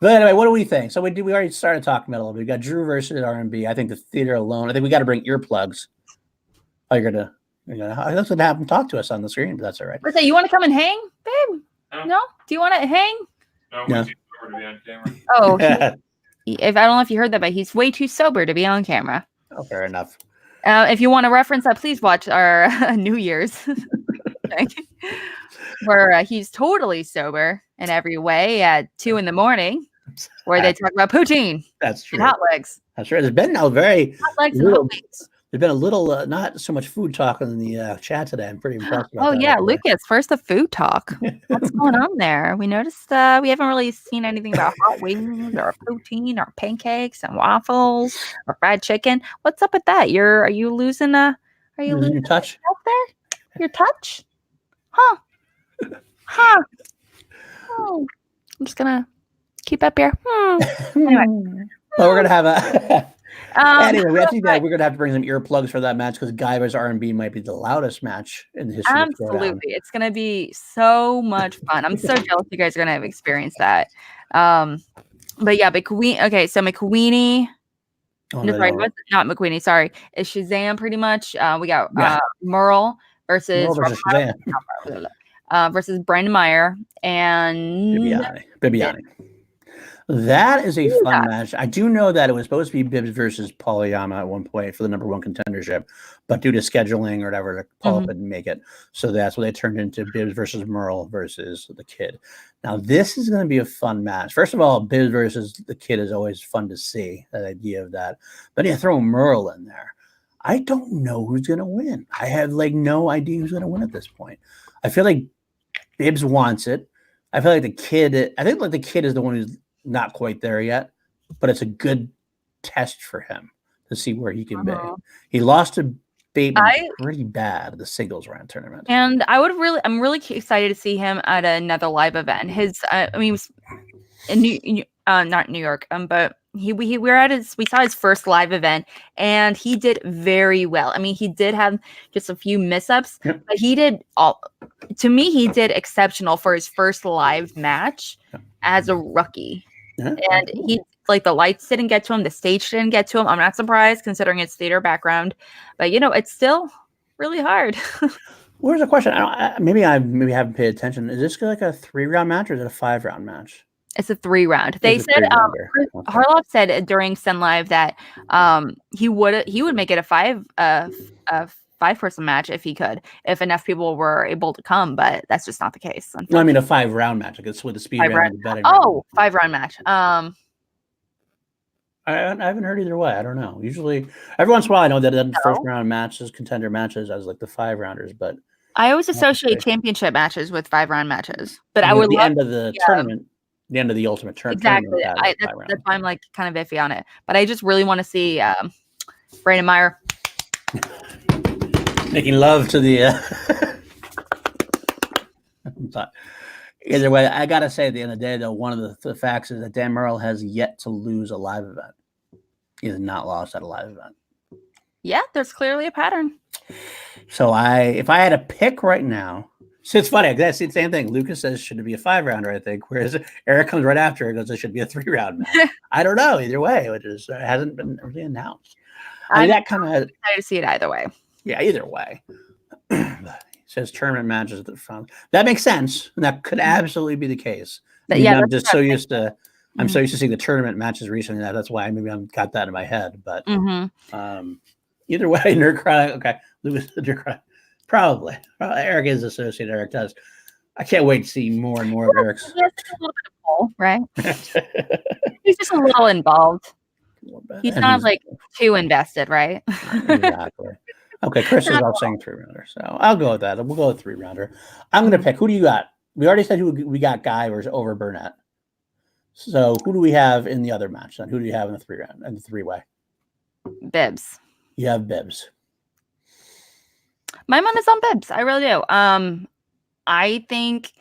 But anyway, what do we think? So we already started talking about it a little bit. We got Drew versus R&B. I think the theater alone. I think we got to bring earplugs. Oh, you're gonna. That's what happened. Talk to us on the screen, but that's all right. Let's say, you want to come and hang, babe? No? Do you want to hang? No. Too sober to be on camera. Oh, if I don't know if you heard that, but he's way too sober to be on camera. Oh, fair enough. If you want to reference that, please watch our New Year's, where he's totally sober in every way at 2 a.m, where they talk about poutine. That's true. And hot legs. That's right. There's been a very hot legs and hot wings. There's been a little, not so much food talk in the chat today. I'm pretty impressed. About that yeah, Lucas, first the food talk. What's going on there? We noticed we haven't really seen anything about hot wings or poutine or pancakes and waffles or fried chicken. What's up with that? Are you losing your touch out there? Your touch? Huh? Oh, I'm just gonna keep up here. Anyway. Well, we're gonna have a. Anyway, we're going to have to bring some earplugs for that match because Guy vs. R&B might be the loudest match in the history. Absolutely. It's going to be so much fun. I'm so jealous you guys are going to have experienced that. But yeah, McQueen. So McQueenie. Not McQueenie. Sorry. It's Shazam pretty much. We got Merle versus Shazam. Versus Brandon Meyer and Bibiani. That is a fun match. I do know that it was supposed to be Bibbs versus Paul-Yama at one point for the number 1 contendership, but due to scheduling or whatever, Paul didn't make it. So that's what they turned into Bibbs versus Merle versus the Kid. Now, this is going to be a fun match. First of all, Bibbs versus the Kid is always fun to see, that idea of that. But you throw Merle in there. I don't know who's going to win. I have no idea who's going to win at this point. I feel like Bibbs wants it. I feel like the Kid is the one who's not quite there yet, but it's a good test for him to see where he can be. He lost to Bateman pretty bad at the singles round tournament, and I'm really excited to see him at another live event. He was in not New York, but we saw his first live event, and he did very well. I mean, he did have just a few mess-ups, but he did exceptional for his first live match as a rookie. And he the lights didn't get to him, the stage didn't get to him. I'm not surprised considering his theater background, but it's still really hard. Where's the question? Maybe I haven't paid attention. Is this like a 3-round match or is it a 5-round match? It's a 3-round. They said Harloff said during Sen Live that he would make it a 5-person match if he could, if enough people were able to come, but that's just not the case. No, I mean a 5-round match. I guess with the speed round. 5-round match. I haven't heard either way. I don't know. Usually, every once in a while, I know that the first round matches, contender matches, as like the 5-rounders, but I always associate championship matches with 5-round matches. But I would love end of the tournament. The end of the ultimate tournament. Exactly. That's why I'm kind of iffy on it. But I just really want to see Brandon Meyer making love to the. But either way, I gotta say, at the end of the day, though, one of the facts is that Dan Merle has yet to lose a live event. He has not lost at a live event. Yeah, there's clearly a pattern. So if I had to pick right now. So it's funny, because I see the same thing. Lucas says, should it be a 5-rounder, I think, whereas Eric comes right after and goes, it should be a 3-round match. I don't know, either way, which is hasn't been really announced. That kind of excited to see it either way. Yeah, either way. He says tournament matches at the front. That makes sense. And that could absolutely be the case. I'm just so used to seeing the tournament matches recently. That's why maybe I've got that in my head. But either way, Nerd Cry, okay. Lucas, Nerd Cry. Probably. Eric is associated. Eric does. I can't wait to see more and more of Eric's. He has a little bit of pull, right? He's just a little involved. He's not too invested, right? Exactly. Okay, Chris is all saying 3-rounder, so I'll go with that. We'll go with 3-rounder. I'm going to pick. Who do you got? We already said who we got. Guy over Burnett. So who do we have in the other match? Then who do you have in the 3-round and the 3-way? Bibbs. You have Bibbs. My money is on Bibbs. I really do. I think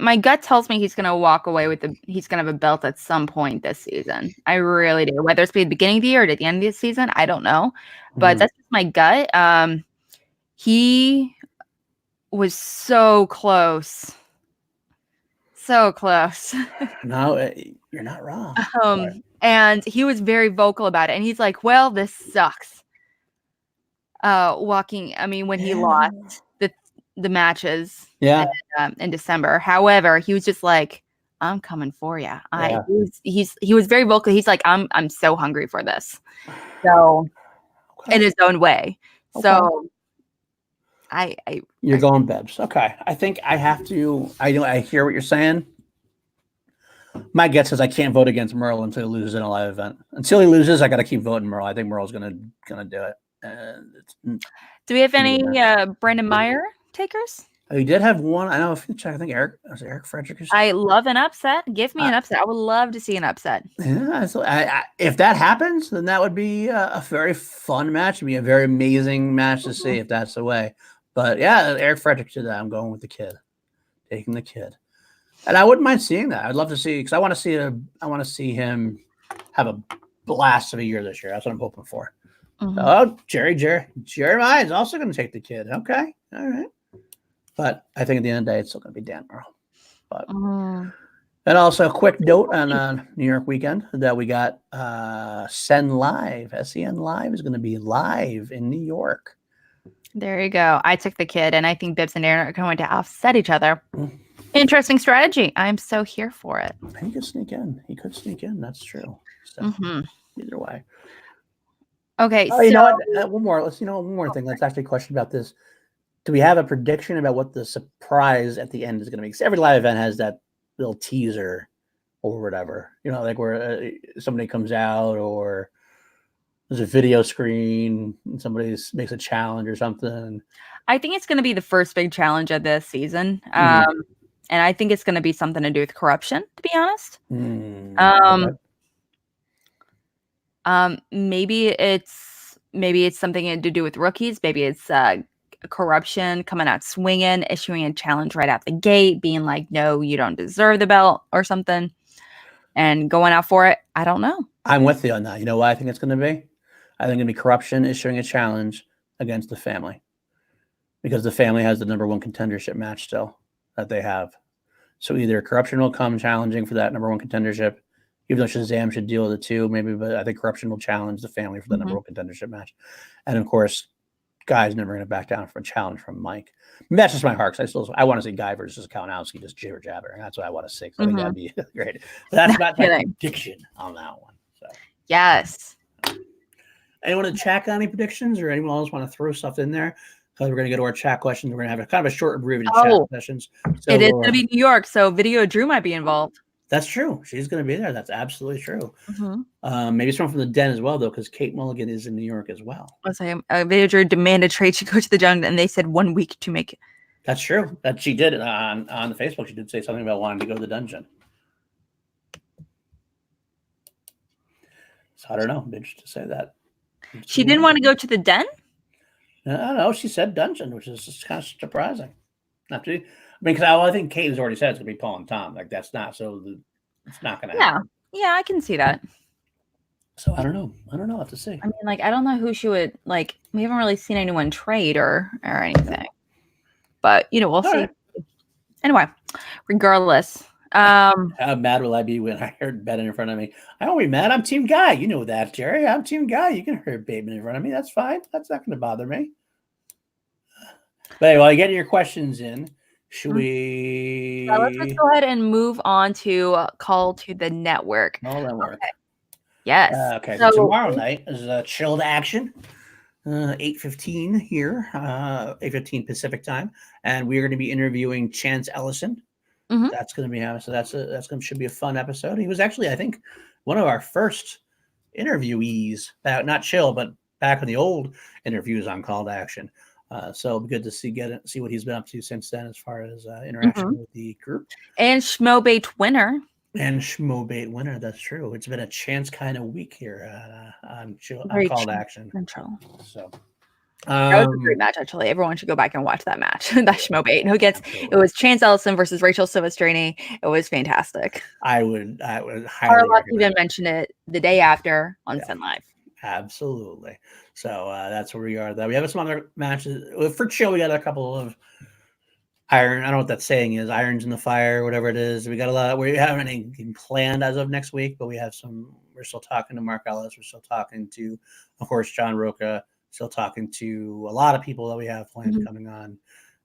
my gut tells me he's going to walk away with he's going to have a belt at some point this season. I really do. Whether it's be the beginning of the year or at the end of the season, I don't know. But that's just my gut. He was so close. So close. No, you're not wrong. And he was very vocal about it. And he's like, well, this sucks. When he lost the matches in December. However, he was just like, I'm coming for you. He was very vocal. He's like, I'm so hungry for this. So in his own way. Okay. So you're going Bibbs. Okay. I think I have to. I hear what you're saying. My gut says I can't vote against Merle until he loses in a live event. Until he loses, I got to keep voting Merle. I think Merle's gonna do it. Do we have any Brandon Meyer takers? He did have one. I know. If you check, I think Eric Frederick. I love an upset. Give me an upset. I would love to see an upset. Yeah. So if that happens, then that would be a very fun match. It'd be a very amazing match to see if that's the way. But yeah, Eric Frederick did that. I'm going with the kid, taking the kid, and I wouldn't mind seeing that. I'd love to see because I want to see him have a blast of a year this year. That's what I'm hoping for. Mm-hmm. Oh, Jeremiah is also going to take the kid. Okay, all right. But I think at the end of the day, it's still going to be Dan Merle. But and also a quick note on New York weekend that we got SEN Live. SEN Live is going to be live in New York. There you go. I took the kid, and I think Bibbs and Aaron are going to offset each other. Interesting strategy. I'm so here for it. He could sneak in. That's true. So either way. Okay. Oh, you know what? One more thing. Let's actually question about this. Do we have a prediction about what the surprise at the end is going to be? Because every live event has that little teaser or whatever. You know, like where somebody comes out or there's a video screen and somebody makes a challenge or something. I think it's going to be the first big challenge of this season. And I think it's going to be something to do with corruption, to be honest. Maybe it's something to do with rookies. Maybe it's corruption, coming out swinging, issuing a challenge right out the gate, being like, no, you don't deserve the belt or something, and going out for it. I don't know. I'm with you on that. You know what I think it's going to be? I think it's going to be corruption issuing a challenge against the family, because the family has the number one contendership match still that they have. So either corruption will come challenging for that number one contendership, even though Shazam should deal with it too, maybe, but I think corruption will challenge the family for the number one contendership match. And of course, Guy's never going to back down from a challenge from Mike. That's just my heart. I want to see Guy versus Kalinowski just jibber jabber. That's what I want to see. I think that'd be great. But that's not my prediction on that one. So yes. Anyone in the chat got any predictions, or anyone else want to throw stuff in there? Because we're going to go to our chat questions. We're going to have a kind of a short abbreviated chat sessions. So it is going to be New York, so Video Drew might be involved. That's true. She's going to be there. That's absolutely true. Maybe someone from the Den as well, though, because Kate Mulligan is in New York as well. I was saying, Video Drew demanded trade. She go to the jungle, and they said 1 week to make it. That's true. That she did on the Facebook. She did say something about wanting to go to the dungeon. So I don't know. I'm interested to say that. She didn't want to go to the Den? No, she said dungeon, which is just kind of surprising. Because I think Kate has already said it's going to be Paul and Tom. Like, that's not it's not going to happen. Yeah, I can see that. So I don't know. I'll have to see. I mean, I don't know who she would, we haven't really seen anyone trade or anything. But, we'll see. Right. Anyway, regardless. How mad will I be when I heard Bateman in front of me? I won't be mad. I'm Team Guy. You know that, Jerry. I'm Team Guy. You can hear Bateman in front of me. That's fine. That's not going to bother me. But anyway, while you're getting your questions in, should we? Let's just go ahead and move on to Call to the Network. Okay. Yes. Okay. So tomorrow night is a chilled action. 8:15 here, 8:15 Pacific time, and we're going to be interviewing Chance Ellison. That's going to be so should be a fun episode. He was actually, I think, one of our first interviewees, not chill, but back in the old interviews on Call to Action. So it'll be good to see what he's been up to since then as far as interaction with the group. And Schmobait winner. And Schmobait winner, that's true. It's been a chance kind of week here on Call to Action. Control. So that was a great match, actually. Everyone should go back and watch that match. That Schmobait. It was Chance Ellison versus Rachel Silvestrini. It was fantastic. I would highly Harloff even mentioned it the day after on Sun Live. Absolutely. So that's where we are. We have some other matches for chill. We got a couple of iron. I don't know what that saying is. Irons in the fire, whatever it is. We got a lot. We haven't anything planned as of next week, but we have some. We're still talking to Mark Ellis. We're still talking to, of course, John Roca. Still talking to a lot of people that we have plans coming on.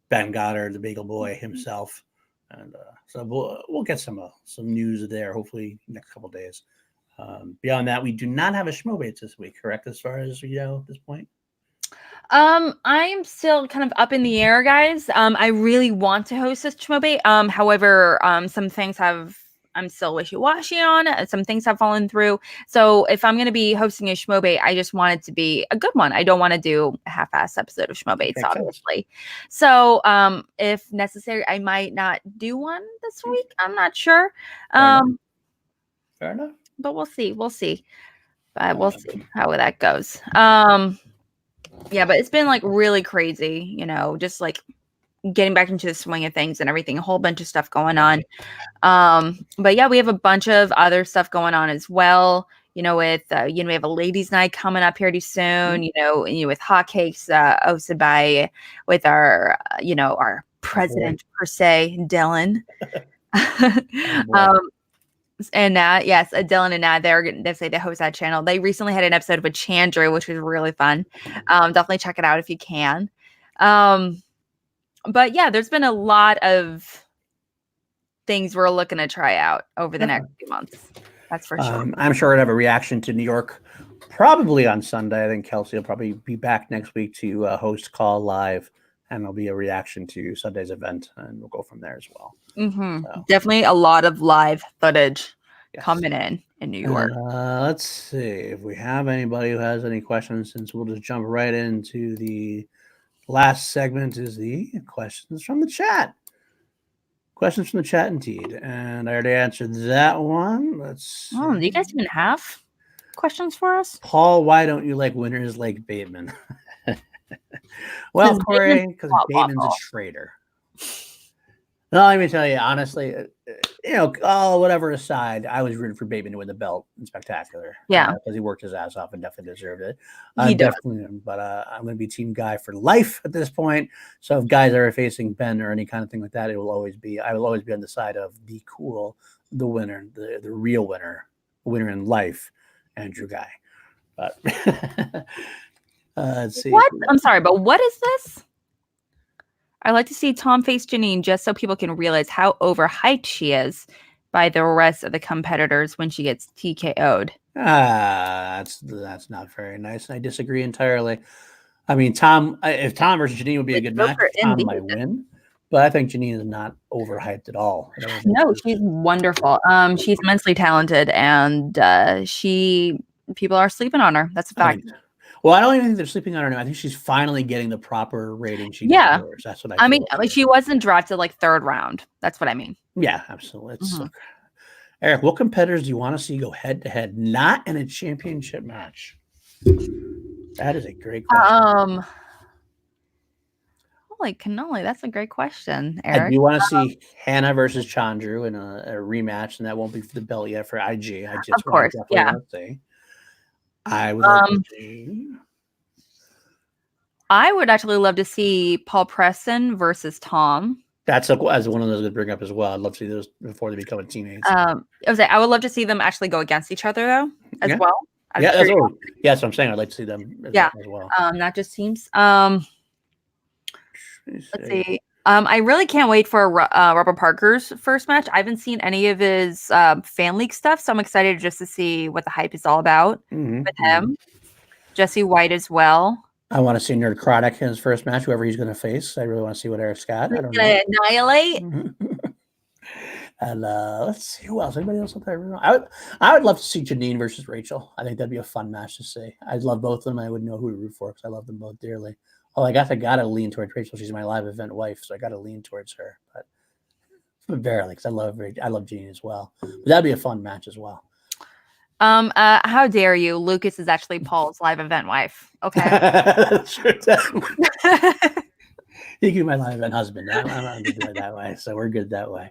Ben Goddard, the Bagel Boy himself, and so we'll get some news there. Hopefully next couple of days. Beyond that, we do not have a Schmobates this week, correct? As far as we know at this point. I'm still kind of up in the air, guys. I really want to host this Schmobate. However, some things I'm still wishy-washy on. Some things have fallen through. So if I'm going to be hosting a Schmobate, I just want it to be a good one. I don't want to do a half-ass episode of Schmobates, obviously. So if necessary, I might not do one this week. I'm not sure. Fair enough. But we'll see. We'll see. But we'll see how that goes. Yeah, but it's been like really crazy, just like getting back into the swing of things and everything, a whole bunch of stuff going on. But yeah, we have a bunch of other stuff going on as well. With we have a ladies' night coming up here soon. With hotcakes hosted by with our our president per se, Dylan. And yes, Dylan and Nat, they host that channel. They recently had an episode with Chandru, which was really fun. Definitely check it out if you can. But yeah, there's been a lot of things we're looking to try out over the next few months. That's for sure. I'm sure we'll have a reaction to New York probably on Sunday. I think Kelsey will probably be back next week to host Call Live, and there'll be a reaction to Sunday's event, and we'll go from there as well. So. Definitely a lot of live footage coming in New York. Let's see if we have anybody who has any questions, since we'll just jump right into the last segment is the questions from the chat. Questions from the chat, indeed. And I already answered that one. Do you guys even have questions for us? Paul, why don't you like winners like Bateman? Well, Corey, because Bateman's a traitor. No, let me tell you, honestly, all whatever aside, I was rooting for Bateman to win the belt in Spectacular. Yeah. Because he worked his ass off and definitely deserved it. He does. Definitely, but I'm going to be team Guy for life at this point. So if guys are facing Ben or any kind of thing like that, I will always be on the side of the winner, the real winner in life, Andrew Guy. But let's see. What? I'm sorry, but what is this? I like to see Tom face Janine just so people can realize how overhyped she is by the rest of the competitors when she gets TKO'd. That's not very nice. I disagree entirely. I mean, if Tom versus Janine would be a good match, Tom might win. But I think Janine is not overhyped at all. No, she's wonderful. She's immensely talented, and people are sleeping on her. That's a fact. Well, I don't even think they're sleeping on her now. I think she's finally getting the proper rating she deserves. That's what I mean. She wasn't drafted like third round. That's what I mean. Yeah, absolutely. Eric, what competitors do you want to see go head to head, not in a championship match? That is a great question. Holy cannoli, that's a great question, Eric. I do want to see Hannah versus Chandru in a rematch, and that won't be for the belt yet for IG. Of course, yeah. I would like to see. I would actually love to see Paul Preston versus Tom. That's as one of those to bring up as well. I'd love to see those before they become teammates. I would love to see them actually go against each other though, as well. That's what I'm saying. I'd like to see them as well. Not just teams. Let's see. I really can't wait for Robert Parker's first match. I haven't seen any of his fan league stuff, so I'm excited just to see what the hype is all about with him. Jesse White as well. I want to see Nerdcrotic in his first match, whoever he's going to face. I really want to see what Eric's got. I don't know. Annihilate. And let's see who else. Anybody else out there? I would love to see Janine versus Rachel. I think that'd be a fun match to see. I'd love both of them. I wouldn't know who to root for because I love them both dearly. Oh, I guess I gotta lean towards Rachel. She's my live event wife, so I gotta lean towards her. But barely, because I love Janine as well. But that'd be a fun match as well. How dare you? Lucas is actually Paul's live event wife. Okay. Sure. He can be my live event husband. I'm not gonna do it that way, so we're good that way.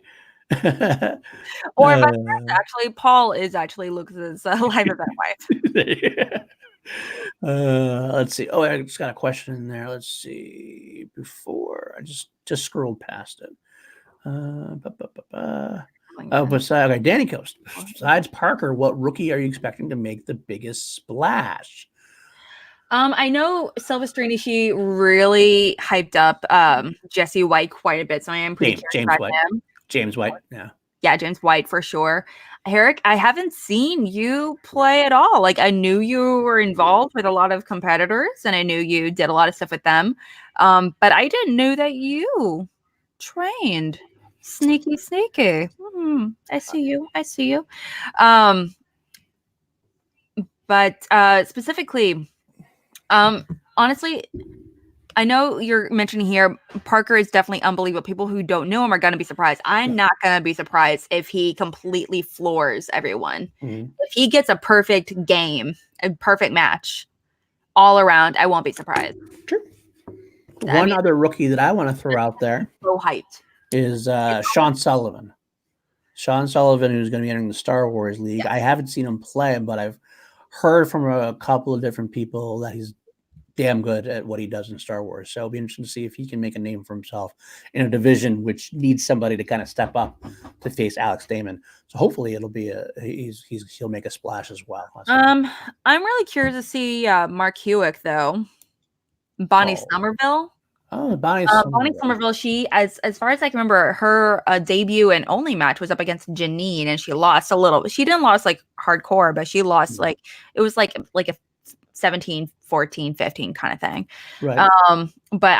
Or vice versa. Actually, Paul is actually Lucas's live event wife. Let's see. Oh, I just got a question in there. Let's see. Before I just scrolled past it. Okay, Danny Coast. Besides Parker, what rookie are you expecting to make the biggest splash? I know Silvestrini, she really hyped up Jesse White quite a bit, so I am pretty curious about him. James White, yeah, James White for sure. Eric, I haven't seen you play at all. Like, I knew you were involved with a lot of competitors, and I knew you did a lot of stuff with them, but I didn't know that you trained. Sneaky. I see you. But specifically, honestly, I know you're mentioning here Parker is definitely unbelievable. People who don't know him are going to be surprised. I'm not going to be surprised if he completely floors everyone. Mm-hmm. If he gets a perfect game, a perfect match all around, I won't be surprised. Sure. One other rookie that I want to throw out there so hyped is Sean Sullivan. Sean Sullivan, who's going to be entering the Star Wars League. Yes. I haven't seen him play, but I've heard from a couple of different people that he's damn good at what he does in Star Wars. So it'll be interesting to see if he can make a name for himself in a division which needs somebody to kind of step up to face Alex Damon. So hopefully it'll be he'll make a splash as well. I'm really curious to see Mark Hewick though. Bonnie Somerville. Oh, Bonnie Somerville. She, as far as I can remember, her debut and only match was up against Janine, and she lost a little. She didn't lose like hardcore, but she lost like it was like a 17, 14, 15 kind of thing. Right. But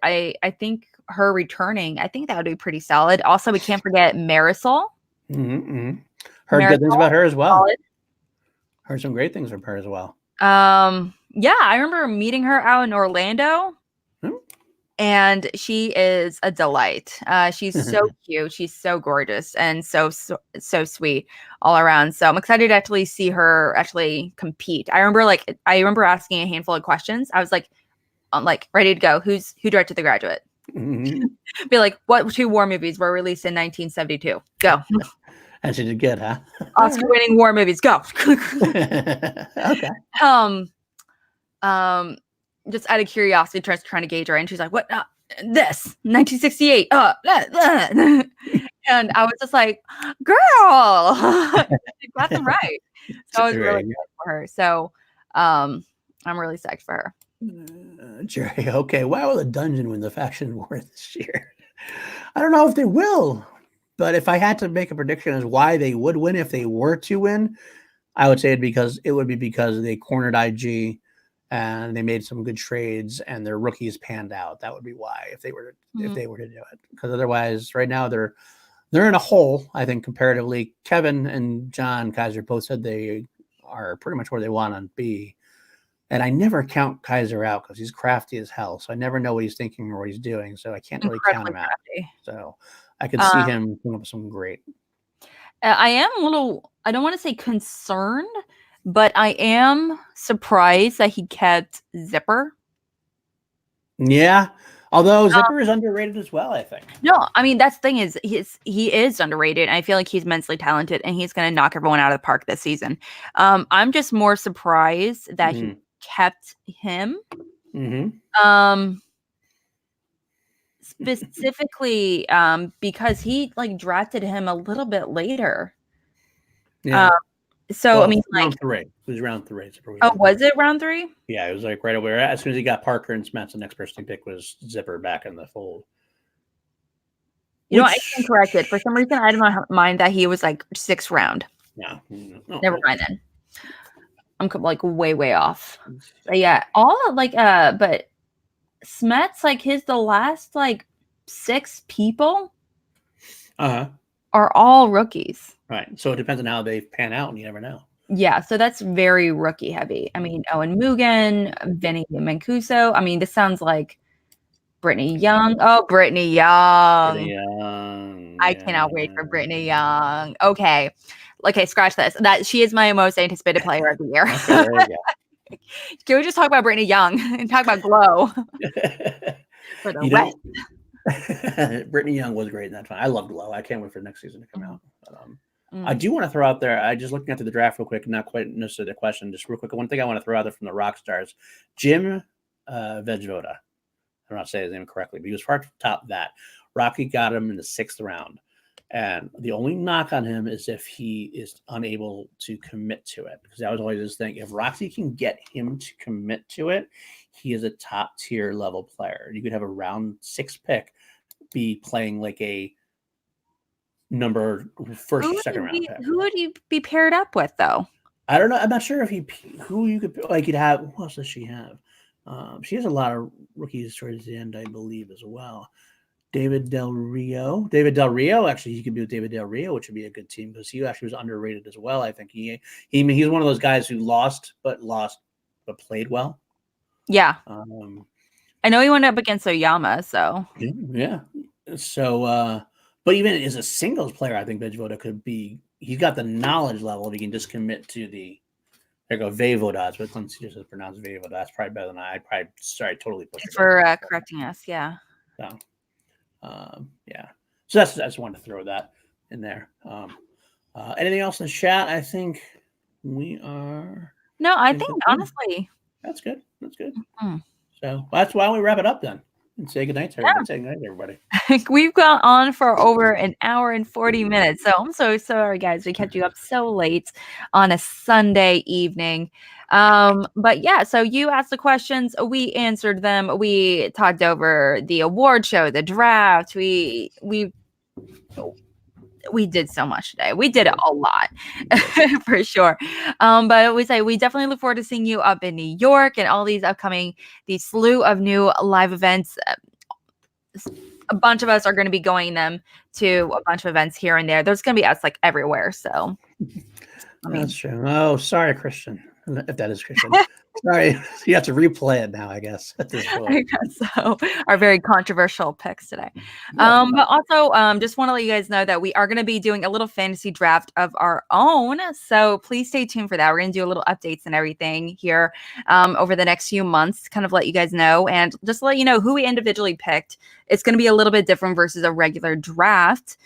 I think her returning, I think that would be pretty solid. Also, we can't forget Marisol. Mm-hmm. Heard good things about her as well. Solid. Heard some great things from her as well. Yeah, I remember meeting her out in Orlando. And she is a delight. She's so cute. She's so gorgeous and so sweet all around. So I'm excited to actually see her actually compete. I remember asking a handful of questions. I was like, ready to go. Who directed The Graduate? Mm-hmm. Be like, what 2 war movies were released in 1972? Go. And she did good, huh? Oscar-winning war movies. Go. Okay. Just out of curiosity, trying to gauge her, and she's like, "What? This 1968?" And I was just like, "Girl, you got them right." So I was really good for her. So, I'm really psyched for her. Jerry, okay. Why will the Dungeon win the faction war this year? I don't know if they will, but if I had to make a prediction as why they would win if they were to win, I would say it would be because they cornered IG. And they made some good trades, and their rookies panned out. That would be why, if they were to do it. Because otherwise, right now they're in a hole. I think comparatively, Kevin and John Kaiser both said they are pretty much where they want to be. And I never count Kaiser out because he's crafty as hell. So I never know what he's thinking or what he's doing. So I can't really count him out. So I could see him coming up with something great. I am a little, I don't want to say concerned, but I am surprised that he kept Zipper. Yeah. Although Zipper is underrated as well, I think. No, I mean, that's the thing is he is underrated. And I feel like he's immensely talented and he's going to knock everyone out of the park this season. I'm just more surprised that he kept him. Mm-hmm. Specifically because he drafted him a little bit later. Yeah. So I mean, round 3. It was round 3. Was it round 3? Yeah, it was right away. As soon as he got Parker and Smets, the next person he picked was Zipper back in the fold. I can correct it. For some reason, I don't mind that he was 6th round. Yeah. No, never mind then. I'm way off. But yeah, but Smets, he's the last 6 people. Uh-huh. are all rookies. Right. So it depends on how they pan out, and you never know. Yeah, so that's very rookie heavy. I mean, Owen Mugen, Vinny Mancuso. I mean, this sounds like Brittany Young. Oh, Brittany Young. Pretty, I cannot wait for Brittany Young. Okay, scratch this. That she is my most anticipated player of the year. Okay, there you go. Can we just talk about Brittany Young and talk about Glow for the rest? Brittany Young was great in that time. I love Glow. I can't wait for next season to come out. But, I do want to throw out there. I just looking at the draft real quick, not quite necessarily the question, just real quick. One thing I want to throw out there from the rock stars, Jim Vejvoda. I'm not saying his name correctly, but he was far top that. Rocky got him in the 6th round. And the only knock on him is if he is unable to commit to it. Because I was always just thinking, if Roxy can get him to commit to it, he is a top tier level player. You could have a round 6 pick be playing like a number first or second round pick. Who would you be paired up with, though? I don't know. I'm not sure if who you could like. You'd have. Who else does she have? She has a lot of rookies towards the end, I believe, as well. David Del Rio. Actually, he could be with David Del Rio, which would be a good team because he actually was underrated as well. I think he's one of those guys who lost but played well. Yeah. I know he went up against Oyama, so yeah. So, but even as a singles player, I think Vejvoda could be. He's got the knowledge level if he can just commit to the. There you go, Vejvoda. But once he just pronounced Vejvoda, that's probably better than I probably started totally. Thanks for correcting us. Yeah. So, yeah. So I just wanted to throw that in there. Anything else in the chat? I think we are. No, I think honestly. That's good. That's good. Mm-hmm. So that's why we wrap it up then. And say goodnight to everybody. Yeah. Say goodnight to everybody. We've gone on for over an hour and 40 minutes. So I'm so sorry, guys. We kept you up so late on a Sunday evening. But yeah, so you asked the questions. We answered them. We talked over the award show, the draft. We did so much today. We did a lot for sure. But we definitely look forward to seeing you up in New York and all these slew of new live events. A bunch of us are going to be going to a bunch of events here and there. There's going to be us like everywhere. So that's true. Oh, sorry, Christian. If that is Christian. Sorry, you have to replay it now, I guess, at this point. I guess so. Our very controversial picks today. But also, just want to let you guys know that we are going to be doing a little fantasy draft of our own. So please stay tuned for that. We're going to do a little updates and everything here over the next few months to kind of let you guys know. And just to let you know who we individually picked. It's going to be a little bit different versus a regular draft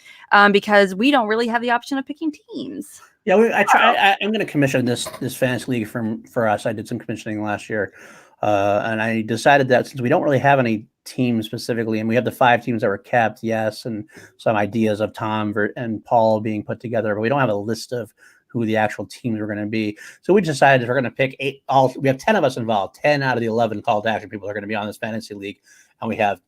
because we don't really have the option of picking teams. Yeah, I'm going to commission this fantasy league for us. I did some commissioning last year, and I decided that since we don't really have any teams specifically, and we have the 5 teams that were kept, yes, and some ideas of Tom and Paul being put together, but we don't have a list of who the actual teams were going to be. So we decided we're going to pick 8. We have 10 of us involved. 10 out of the 11 call to action people are going to be on this fantasy league, and we have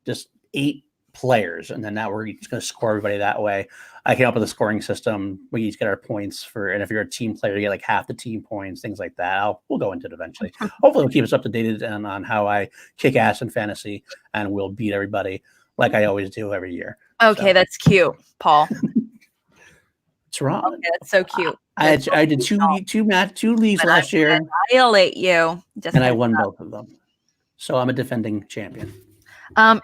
just 8 players, and then now we're just going to score everybody that way. I came up with a scoring system. We each get our points and if you're a team player, you get like half the team points, things like that. We'll go into it eventually. Hopefully it'll keep us up to date on how I kick ass in fantasy, and we'll beat everybody like I always do every year. Okay, that's cute, Paul. It's wrong. Okay, that's so cute. I did two leagues last year. Annihilate you. And I won both of them. So I'm a defending champion.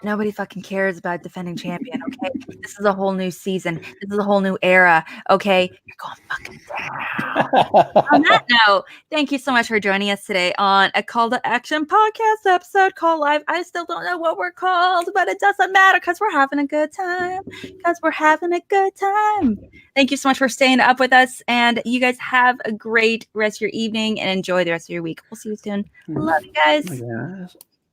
Nobody fucking cares about defending champion, okay? This is a whole new season. This is a whole new era, okay? You're going fucking down. On that note, thank you so much for joining us today on a Call to Action podcast episode called Live. I still don't know what we're called, but it doesn't matter because we're having a good time. Thank you so much for staying up with us, and you guys have a great rest of your evening and enjoy the rest of your week. We'll see you soon. Love you guys.